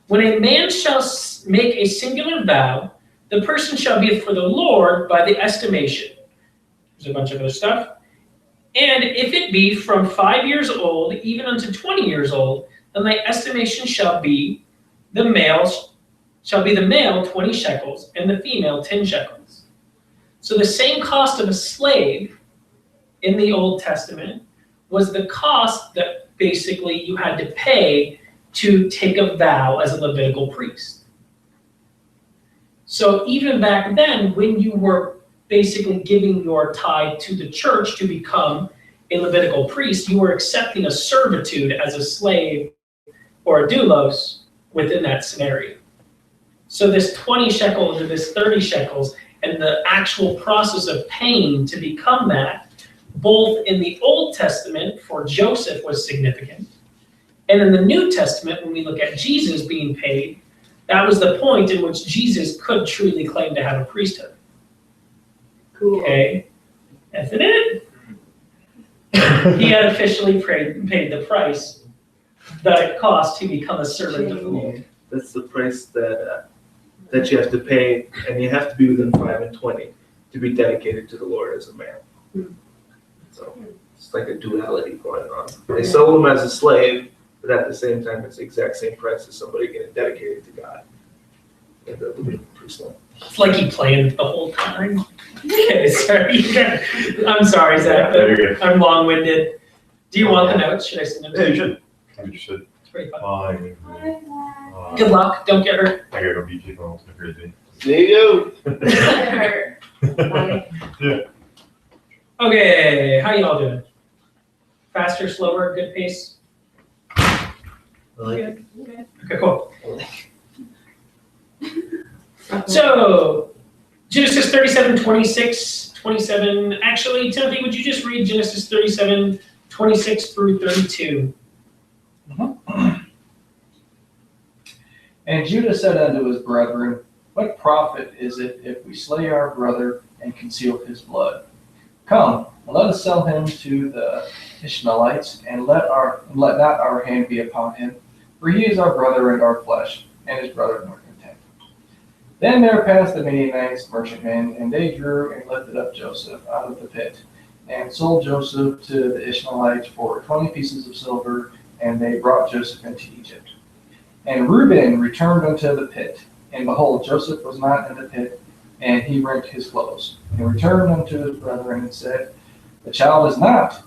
when a man shall make a singular vow, the person shall be for the Lord by the estimation." There's a bunch of other stuff. "And if it be from 5 years old, even unto 20 years old, then thy estimation shall be the male 20 shekels, and the female 10 shekels. So the same cost of a slave in the Old Testament was the cost that basically you had to pay to take a vow as a Levitical priest. So even back then, when you were basically giving your tithe to the church to become a Levitical priest, you were accepting a servitude as a slave or a doulos within that scenario. So this 20 shekels or this 30 shekels and the actual process of paying to become that, both in the Old Testament for Joseph was significant, and in the New Testament, when we look at Jesus being paid, that was the point in which Jesus could truly claim to have a priesthood. Cool. Okay, yes it is. He had officially paid the price that it cost to become a servant of the Lord. That's the price that you have to pay, and you have to be within 5 and 20 to be dedicated to the Lord as a man. So it's like a duality going on. They sold him as a slave, but at the same time, it's the exact same price as somebody getting dedicated to God. And the Levitical priesthood. It's like he planned the whole time. Okay, sorry. I'm sorry, Zach, Yeah, you're good. but I'm long-winded. Do you want the notes? Should I send them Yeah, to you you? should. You should. It's pretty fun. Fine. Good luck. Don't get hurt. I gotta go beat people. It's crazy. There you Okay, how y'all doing? Faster, slower, good pace? go. Okay, cool. So, Genesis 37, 26, 27. Actually, Timothy, would you just read Genesis 37, 26 through 32. And Judah said unto his brethren, What profit is it if we slay our brother and conceal his blood? Come, let us sell him to the Ishmaelites, and let not our hand be upon him, for he is our brother and our flesh, and his brother nor content. Then there passed the Midianites merchantmen, and they drew and lifted up Joseph out of the pit, and sold Joseph to the Ishmaelites for 20 pieces of silver, and they brought Joseph into Egypt. And Reuben returned unto the pit, and behold, Joseph was not in the pit, and he rent his clothes, and returned unto his brethren, and said, The child is not,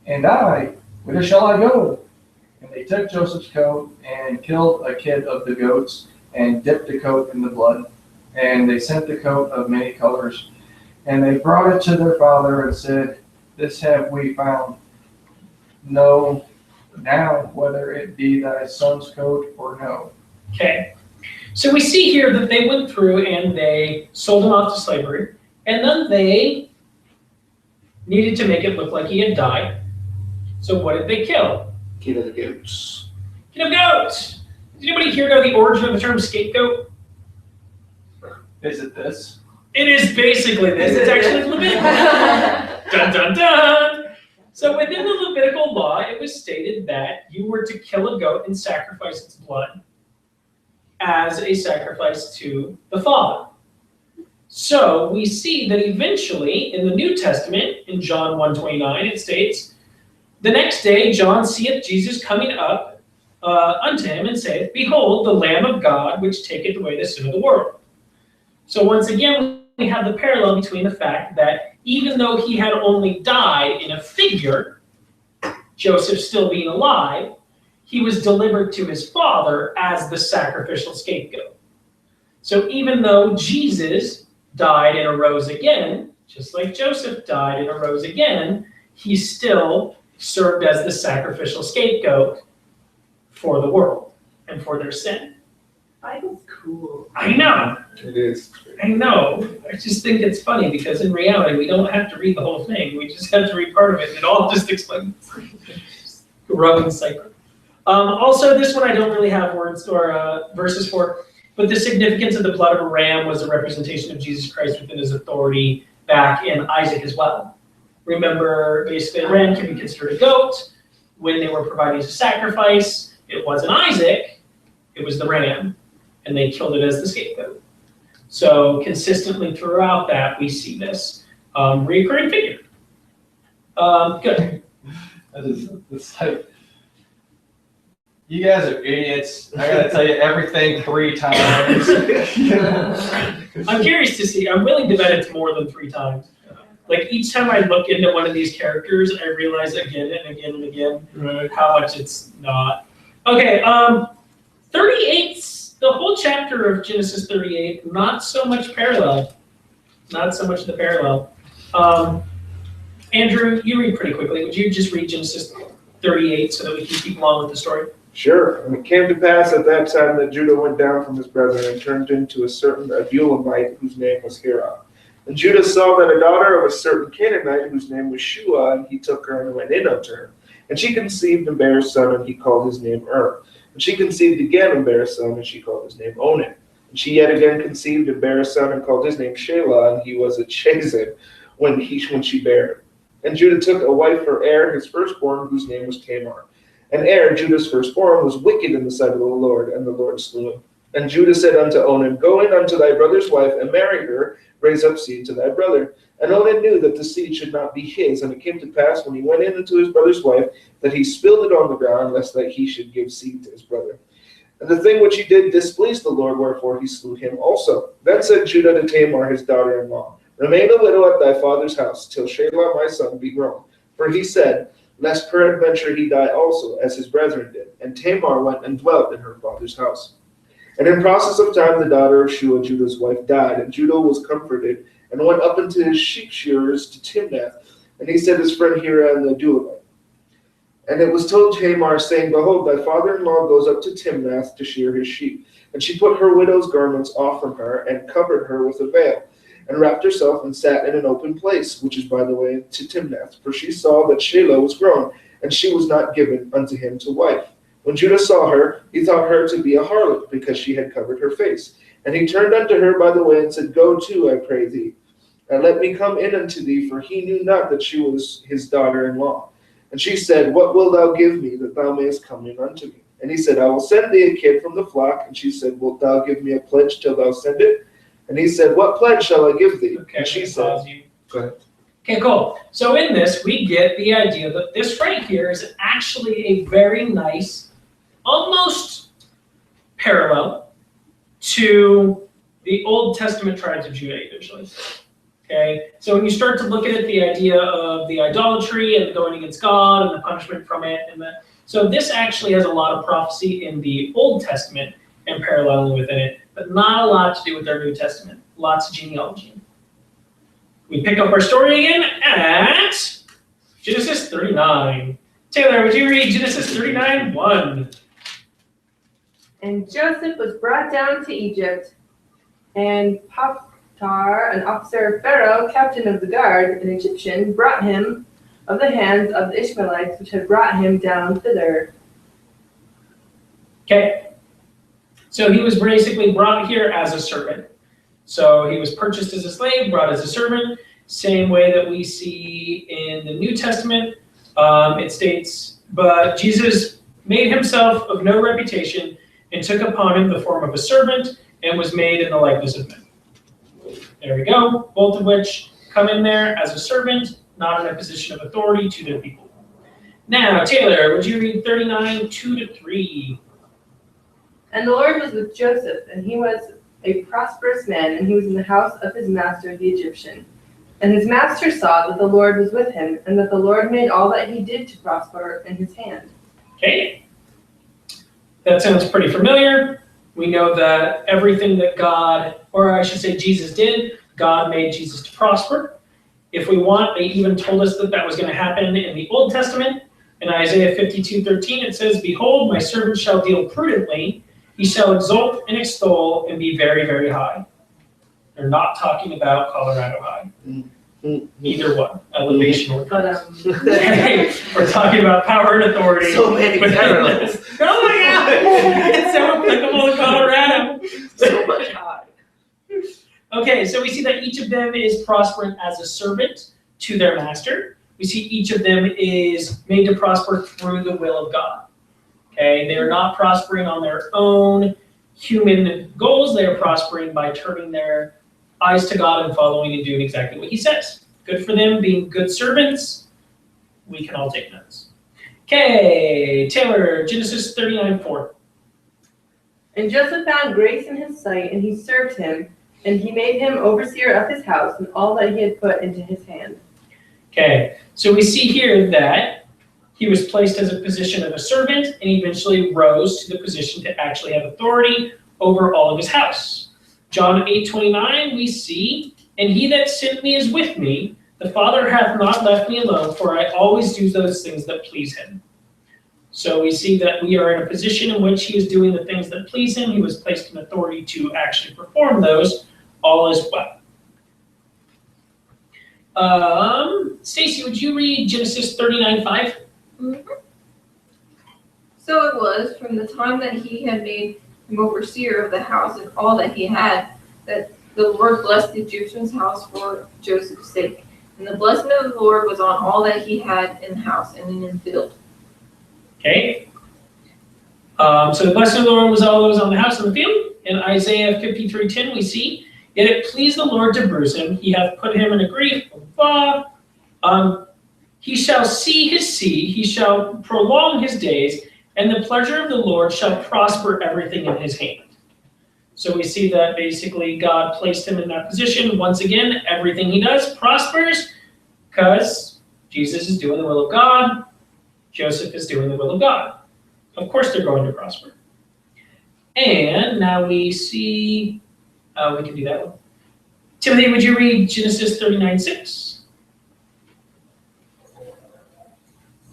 and I, whither shall I go? And they took Joseph's coat, and killed a kid of the goats, and dipped the coat in the blood. And they sent the coat of many colors, and they brought it to their father, and said, This have we found. Know now whether it be thy son's coat or no. Okay. So we see here that they went through and they sold him off to slavery, and then they needed to make it look like he had died. So what did they kill? Kid of the goats. Kid of goats. Does anybody here know the origin of the term scapegoat? Is it this? It is basically this. It's actually Levitical. Dun dun dun. So within the Levitical law, it was stated that you were to kill a goat and sacrifice its blood as a sacrifice to the Father. So we see that eventually in the New Testament, in John 1:29, it states, The next day John seeth Jesus coming up unto him, and saith, Behold, the Lamb of God, which taketh away the sin of the world. So once again, we have the parallel between the fact that even though he had only died in a figure, Joseph still being alive, he was delivered to his father as the sacrificial scapegoat. So even though Jesus died and arose again, just like Joseph died and arose again, he still served as the sacrificial scapegoat for the world and for their sin. Bible's cool. I know. It is. I know. I just think it's funny because in reality, we don't have to read the whole thing. We just have to read part of it, and it all just explains. Growing cycle. Also, this one I don't really have words or verses for, but the significance of the blood of a ram was a representation of Jesus Christ within his authority back in Isaac as well. Remember, basically, a ram can be considered a goat. When they were providing a sacrifice, it wasn't Isaac, it was the ram, and they killed it as the scapegoat. So consistently throughout that, we see this recurring figure. Good. It's like, you guys are idiots. I gotta tell you everything 3 times. I'm curious to see. I'm willing to bet it's more than 3 times. Like each time I look into one of these characters, I realize again and again and again how much it's not. Okay, 38. The whole chapter of Genesis 38, not so much parallel. Not so much the parallel. Andrew, you read pretty quickly. Would you just read Genesis 38 so that we can keep along with the story? Sure. And it came to pass at that time that Judah went down from his brethren and turned into a certain Adulamite whose name was Hira. And Judah saw that a daughter of a certain Canaanite whose name was Shua, and he took her and went in unto her. And she conceived and bare a son, and he called his name And she conceived again and bare a son, and she called his name Onan. And she yet again conceived and bare a son, and called his name Shelah, and he was a Chazib when she bare him. And Judah took a wife for his firstborn, whose name was Tamar. And Judah's firstborn, was wicked in the sight of the Lord, and the Lord slew him. And Judah said unto Onan, Go in unto thy brother's wife, and marry her, raise up seed to thy brother. And Onan knew that the seed should not be his. And it came to pass, when he went in unto his brother's wife, that he spilled it on the ground, lest that he should give seed to his brother. And the thing which he did displeased the Lord, wherefore he slew him also. Then said Judah to Tamar his daughter-in-law, Remain a widow at thy father's house, till Shelah my son be grown. For he said, Lest peradventure he die also, as his brethren did. And Tamar went and dwelt in her father's house. And in process of time the daughter of Shua, Judah's wife, died, and Judah was comforted, and went up into his sheep shearers to Timnath, and he sent his friend Hira and the Adulamite. And it was told Tamar, saying, Behold, thy father-in-law goes up to Timnath to shear his sheep. And she put her widow's garments off from her, and covered her with a veil. and wrapped herself and sat in an open place, which is by the way to Timnath. For she saw that Shelah was grown, and she was not given unto him to wife. When Judah saw her, he thought her to be a harlot, because she had covered her face. And he turned unto her by the way, and said, Go to, I pray thee, and let me come in unto thee, for he knew not that she was his daughter-in-law. And she said, What wilt thou give me, that thou mayest come in unto me? And he said, I will send thee a kid from the flock. And she said, Wilt thou give me a pledge till thou send it? And he said, What pledge shall I give thee? Okay, And she said, Go ahead. Okay, cool. So in this, we get the idea that this right here is actually a very nice, almost parallel to the Old Testament tribes of Judah usually. Okay, so when you start to look at it, the idea of the idolatry and going against God and the punishment from it, so this actually has a lot of prophecy in the Old Testament and paralleling within it, but not a lot to do with our New Testament. Lots of genealogy. We pick up our story again at Genesis 39. Taylor, would you read Genesis 39:1? And Joseph was brought down to Egypt, and Potiphar, an officer of Pharaoh, captain of the guard, an Egyptian, brought him of the hands of the Ishmaelites, which had brought him down thither. Okay, so he was basically brought here as a servant. So he was purchased as a slave, brought as a servant, same way that we see in the New Testament. It states, but Jesus made himself of no reputation and took upon him the form of a servant and was made in the likeness of men. There we go, both of which come in there as a servant, not in a position of authority to their people. Now, Taylor, would you read 39:2-3? And the Lord was with Joseph, and he was a prosperous man, and he was in the house of his master the Egyptian. And his master saw that the Lord was with him, and that the Lord made all that he did to prosper in his hand. Okay, that sounds pretty familiar. We know that everything that God, or I should say Jesus did, God made Jesus to prosper. If we want, they even told us that that was going to happen in the Old Testament. In Isaiah 52:13, it says, Behold, my servant shall deal prudently. He shall exalt and extol and be very, very high. They're not talking about Colorado High. Either one, elevation or But we're talking about power and authority. So many parallels. Oh my God! It's so applicable to Colorado. So much high. Okay, so we see that each of them is prospering as a servant to their master. We see each of them is made to prosper through the will of God. Okay, they are not prospering on their own human goals. They are prospering by turning their eyes to God and following and doing exactly what he says. Good for them, being good servants. We can all take notes. Okay, Taylor, Genesis 39:4. And Joseph found grace in his sight, and he served him, and he made him overseer of his house and all that he had put into his hand. Okay, so we see here that he was placed as a position of a servant and eventually rose to the position to actually have authority over all of his house. John 8:29, we see, and he that sent me is with me. The Father hath not left me alone, for I always do those things that please him. So we see that we are in a position in which he is doing the things that please him. He was placed in authority to actually perform those. All is well. Stacy, would you read Genesis 39:5? So it was from the time that he had made him overseer of the house and all that he had, that the Lord blessed the Egyptian's house for Joseph's sake. And the blessing of the Lord was on all that he had in the house and in the field. Okay. So the blessing of the Lord was all those on the house and the field. In Isaiah 53:10, we see, Yet it pleased the Lord to bruise him. He hath put him in a grief. He shall see his seed. He shall prolong his days. And the pleasure of the Lord shall prosper everything in his hand. So we see that basically God placed him in that position. Once again, everything he does prospers because Jesus is doing the will of God. Joseph is doing the will of God. Of course they're going to prosper. And now we see, we can do that one. Timothy, would you read Genesis 39:6?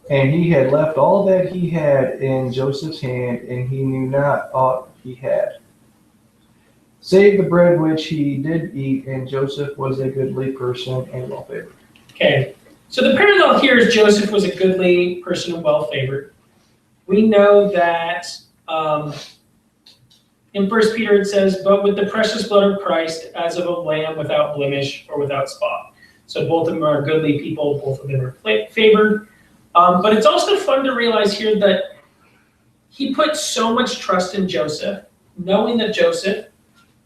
And he had left all that he had in Joseph's hand, and he knew not aught he had. save the bread which he did eat, and Joseph was a goodly person and well favored. Okay, so the parallel here is Joseph was a goodly person and well favored. We know that in 1 Peter it says, but with the precious blood of Christ as of a lamb without blemish or without spot. So both of them are goodly people, both of them are favored. But it's also fun to realize here that he put so much trust in Joseph, knowing that Joseph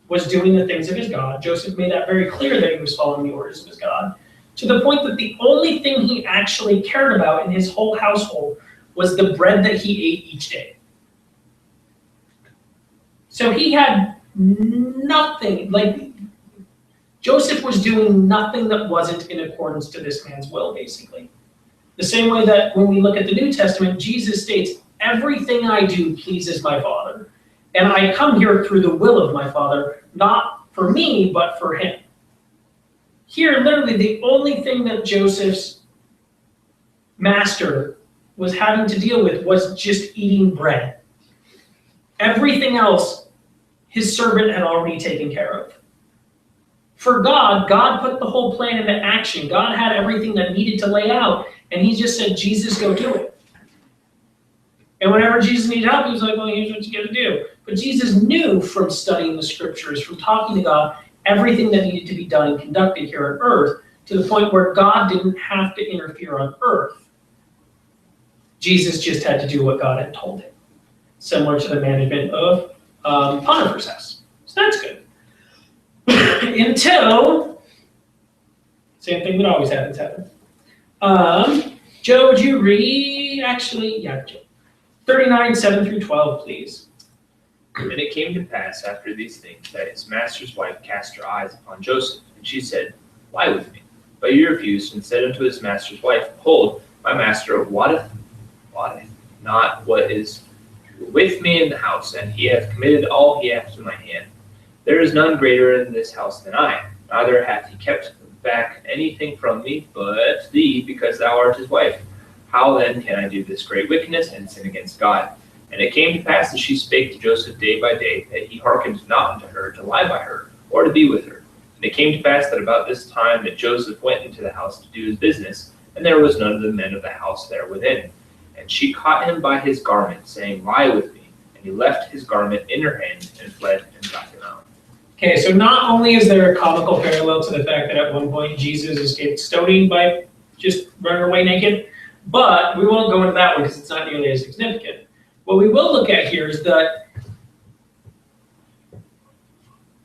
was doing the things of his God. Joseph made that very clear that he was following the orders of his God, to the point that the only thing he actually cared about in his whole household was the bread that he ate each day. So he had nothing, like Joseph was doing nothing that wasn't in accordance to this man's will, basically. The same way that when we look at the New Testament, Jesus states, everything I do pleases my Father. And I come here through the will of my Father, not for me, but for him. Here, literally, the only thing that Joseph's master was having to deal with was just eating bread. Everything else, his servant had already taken care of. For God, God put the whole plan into action. God had everything that needed to lay out, and he just said, Jesus, go do it. And whenever Jesus needed help, he was like, well, here's what you got to do. But Jesus knew from studying the scriptures, from talking to God, everything that needed to be done and conducted here on earth, to the point where God didn't have to interfere on earth. Jesus just had to do what God had told him. Similar to the management of Potiphar's house. So that's good. Until, same thing that always happens. Joe, would you read, Joe. 39, 7 through 12, please. And it came to pass after these things that his master's wife cast her eyes upon Joseph, and she said, lie with me. But he refused, and said unto his master's wife, behold, my master wotteth not what is with me in the house, and he hath committed all he hath to my hand. There is none greater in this house than I, neither hath he kept back anything from me but thee, because thou art his wife. How then can I do this great wickedness and sin against God? And it came to pass as she spake to Joseph day by day, that he hearkened not unto her to lie by her, or to be with her. And it came to pass that about this time that Joseph went into the house to do his business, and there was none of the men of the house there within. And she caught him by his garment, saying, lie with me. And he left his garment in her hand, and fled and got him out. Okay, so not only is there a comical parallel to the fact that at one point Jesus escaped stoning by just running away naked, but we won't go into that one because it's not nearly as significant. What we will look at here is that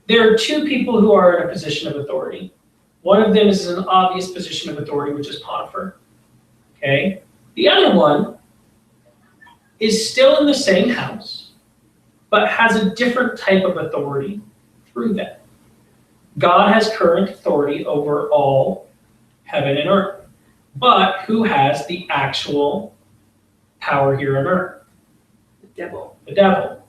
there are two people who are in a position of authority. One of them is an obvious position of authority, which is Potiphar. Okay? The other one is still in the same house, but has a different type of authority through that. God has current authority over all heaven and earth. But who has the actual power here on earth? The devil. The devil.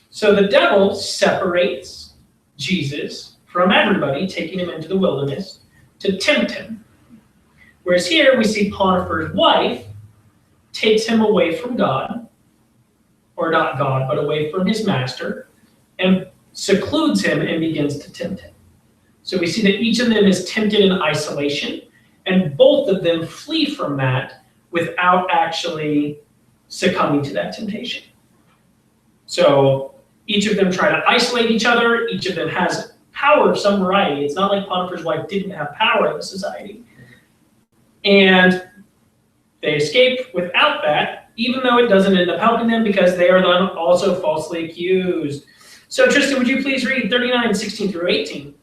So the devil separates Jesus from everybody, taking him into the wilderness to tempt him. Whereas here we see Potiphar's wife takes him away from God, or not God, but away from his master, and secludes him and begins to tempt him. So we see that each of them is tempted in isolation, and both of them flee from that without actually succumbing to that temptation. So each of them try to isolate each other. Each of them has power of some variety. It's not like Potiphar's wife didn't have power in the society. And they escape without that, even though it doesn't end up helping them because they are then also falsely accused. So Tristan, would you please read 39, 16 through 18?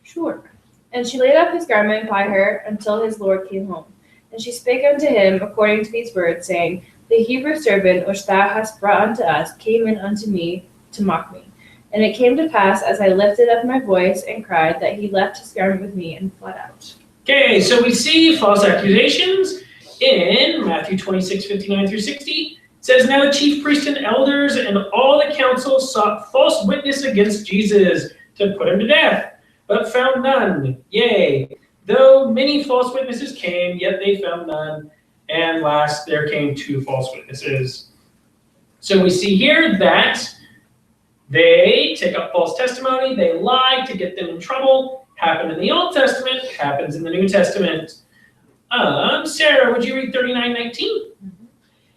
Sure. And she laid up his garment by her until his Lord came home. And she spake unto him according to these words, saying, The Hebrew servant which thou hast brought unto us came in unto me to mock me. And it came to pass, as I lifted up my voice and cried, that he left his garment with me and fled out. Okay, so we see false accusations in Matthew 26, 59 through 60. It says, Now the chief priests and elders and all the council sought false witness against Jesus to put him to death, but found none. Yea, though many false witnesses came, yet they found none. And last, there came 2 false witnesses. So we see here that They take up false testimony, they lie to get them in trouble. Happened in the Old Testament, happens in the New Testament. Sarah, would you read 39:19?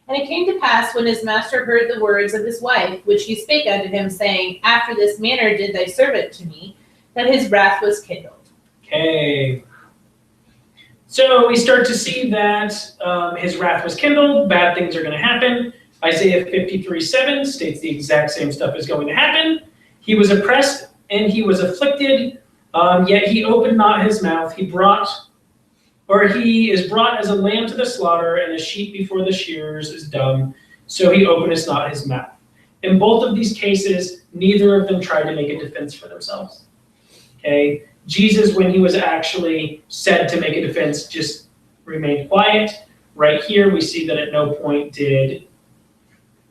And it came to pass, when his master heard the words of his wife, which he spake unto him, saying, After this manner did thy servant to me, that his wrath was kindled. Okay. So we start to see that his wrath was kindled, bad things are going to happen. Isaiah 53:7 states the exact same stuff is going to happen. He was oppressed and he was afflicted, yet he opened not his mouth. He is brought as a lamb to the slaughter, and a sheep before the shearers is dumb, so he openeth not his mouth. In both of these cases, neither of them tried to make a defense for themselves. Okay? Jesus, when he was actually said to make a defense, just remained quiet. Right here, we see that at no point did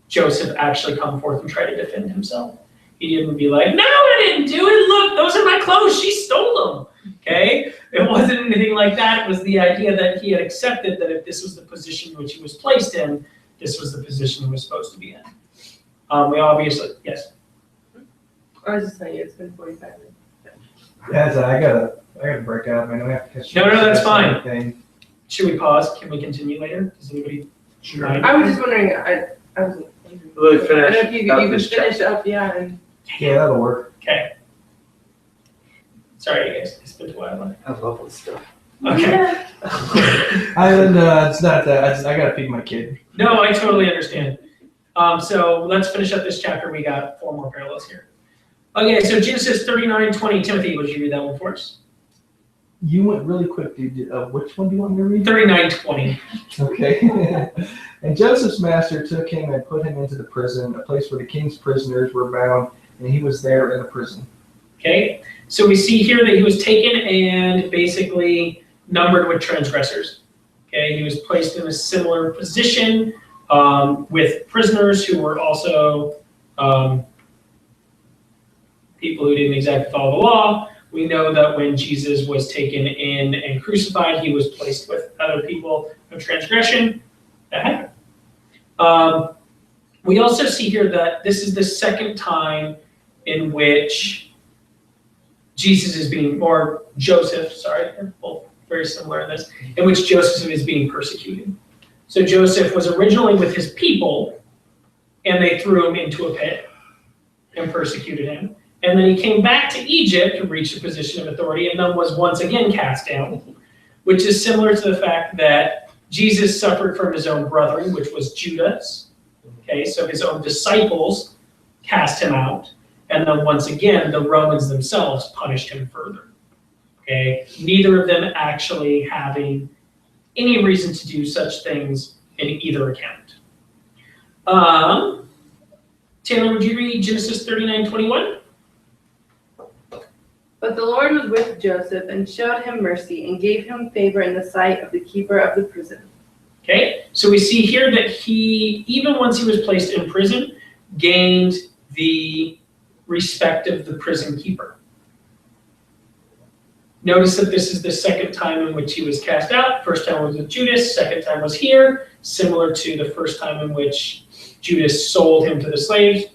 Joseph actually come forth and try to defend himself. He didn't be like, no, I didn't do it. Look, those are my clothes. She stole them. Okay? It wasn't anything like that. It was the idea that he had accepted that if this was the position in which he was placed in, this was the position he was supposed to be in. We obviously, yes. I was just saying, it's been 45 minutes. Yeah, so I gotta break up. I know I have to catch. No, that's fine. Thing. Should we pause? Can we continue later? Does anybody? Mind? I was just wondering, I wasn't. Will we I don't finish know if you up could this finish up, yeah, and Yeah, that'll work. Okay. Sorry, guys. It's been a while. I love this stuff. Okay. It's not that. I gotta feed my kid. No, I totally understand. So let's finish up this chapter. We got 4 more parallels here. Okay, so Genesis 39:20. Timothy, would you read that one for us? You went really quick, dude. Which one do you want me to read? 39:20. Okay. And Joseph's master took him and put him into the prison, a place where the king's prisoners were bound, and he was there in the prison. Okay, so we see here that he was taken and basically numbered with transgressors. Okay, he was placed in a similar position with prisoners who were also people who didn't exactly follow the law. We know that when Jesus was taken in and crucified, he was placed with other people of transgression. That happened. We also see here that this is the second time in which Jesus is being, or Joseph, sorry, they're both very similar in this, in which Joseph is being persecuted. So Joseph was originally with his people, and they threw him into a pit and persecuted him. And then he came back to Egypt to reach a position of authority, and then was once again cast down, which is similar to the fact that Jesus suffered from his own brethren, which was Judas. Okay, so his own disciples cast him out. And then once again, the Romans themselves punished him further. Okay, neither of them actually having any reason to do such things in either account. Taylor, would you read Genesis 39:21? but the Lord was with Joseph and showed him mercy and gave him favor in the sight of the keeper of the prison. Okay, so we see here that he, even once he was placed in prison, gained the respect of the prison keeper. Notice that this is the second time in which he was cast out. First time was with Judas, second time was here, similar to the first time in which Judas sold him to the slaves.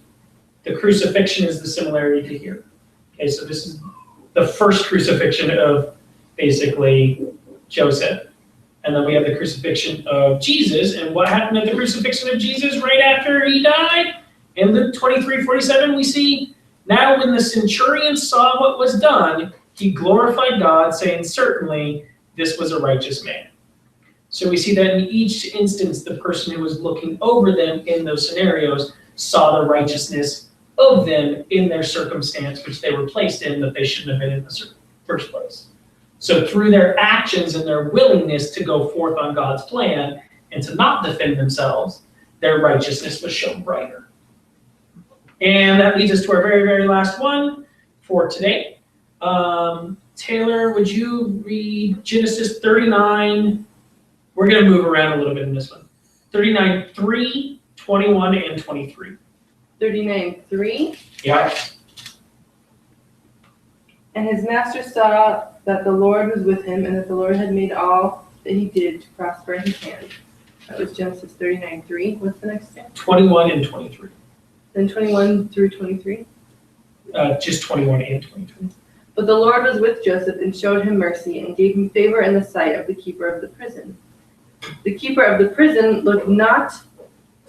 The crucifixion is the similarity to here. Okay, so this is the first crucifixion of basically Joseph. And then we have the crucifixion of Jesus. And what happened at the crucifixion of Jesus right after he died? In Luke 23:47, we see, now when the centurion saw what was done, he glorified God, saying, certainly this was a righteous man. So we see that in each instance, the person who was looking over them in those scenarios saw the righteousness of them in their circumstance, which they were placed in, that they shouldn't have been in the first place. So through their actions and their willingness to go forth on God's plan and to not defend themselves, their righteousness was shown brighter. And that leads us to our very, very last one for today. Taylor, would you read Genesis 39? We're going to move around a little bit in this one. 39:3, 21, and 23. 39:3. Yeah. And his master saw that the Lord was with him, and that the Lord had made all that he did to prosper in his hand. That was Genesis 39:3. What's the next one? 21 and 23. Then 21 through 23. just 21 and 22. But the Lord was with Joseph and showed him mercy and gave him favor in the sight of the keeper of the prison. The keeper of the prison looked not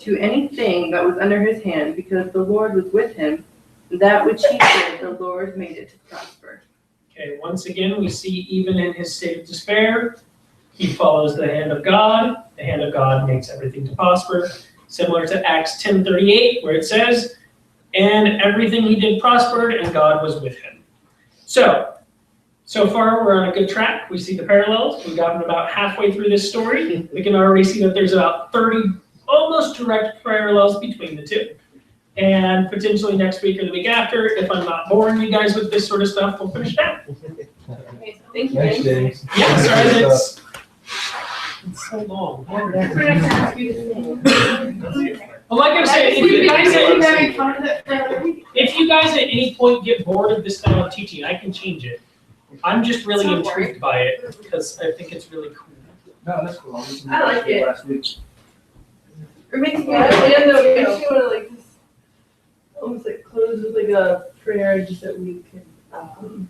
to anything that was under his hand, because the Lord was with him. That which he did, the Lord made it to prosper. Okay, once again, we see even in his state of despair, he follows the hand of God. The hand of God makes everything to prosper. Similar to Acts 10:38, where it says, and everything he did prospered, and God was with him. So far we're on a good track. We see the parallels. We've gotten about halfway through this story. We can already see that there's about 30 almost direct parallels between the two. And potentially next week or the week after, if I'm not boring you guys with this sort of stuff, we'll finish down. Thank you, Thanks, James. James. Yeah, sorry, it's so long. We're not gonna ask you to sing. Well, like I said, if you guys having fun with it for another week. if you guys at any point get bored of this style of teaching, I can change it. I'm just really Don't intrigued by it because I think it's really cool. No, that's cool. I like it. Last week. Or maybe at the end of it, makes you wanna like just almost like close with like a prayer, just that we can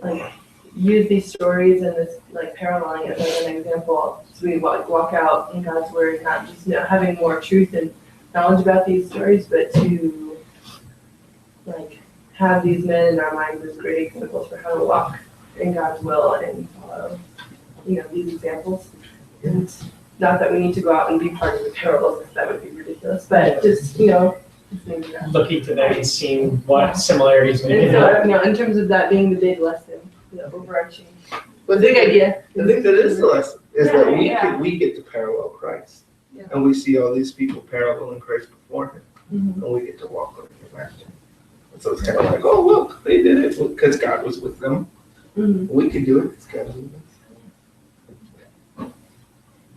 like use these stories and this like paralleling it as an example, so we walk out in God's word, not just having more truth and knowledge about these stories, but to like have these men in our minds as great examples for how to walk in God's will and follow, these examples. And not that we need to go out and be part of the parables, because that would be ridiculous, but just, just maybe that. Looking to that and seeing what similarities we And can have. so, in terms of that being the big lesson, the overarching, the big idea. I think that is the lesson, is that Yeah. we get to parallel Christ. Yeah. And we see all these people paralleling Christ before him, Mhm. and we get to walk with him after. And so it's kind of like, oh, look, they did it because God was with them. Mhm. We can do it because God was with us.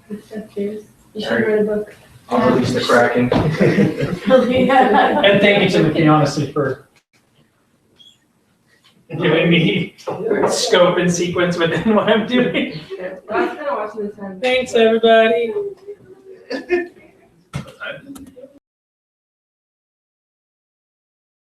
Good stuff, James. You should write a book. I'll release the Kraken. And thank you, Timothy, honestly, for giving me scope and sequence within what I'm doing. Yeah. I was kind of watching this time. Thanks, everybody.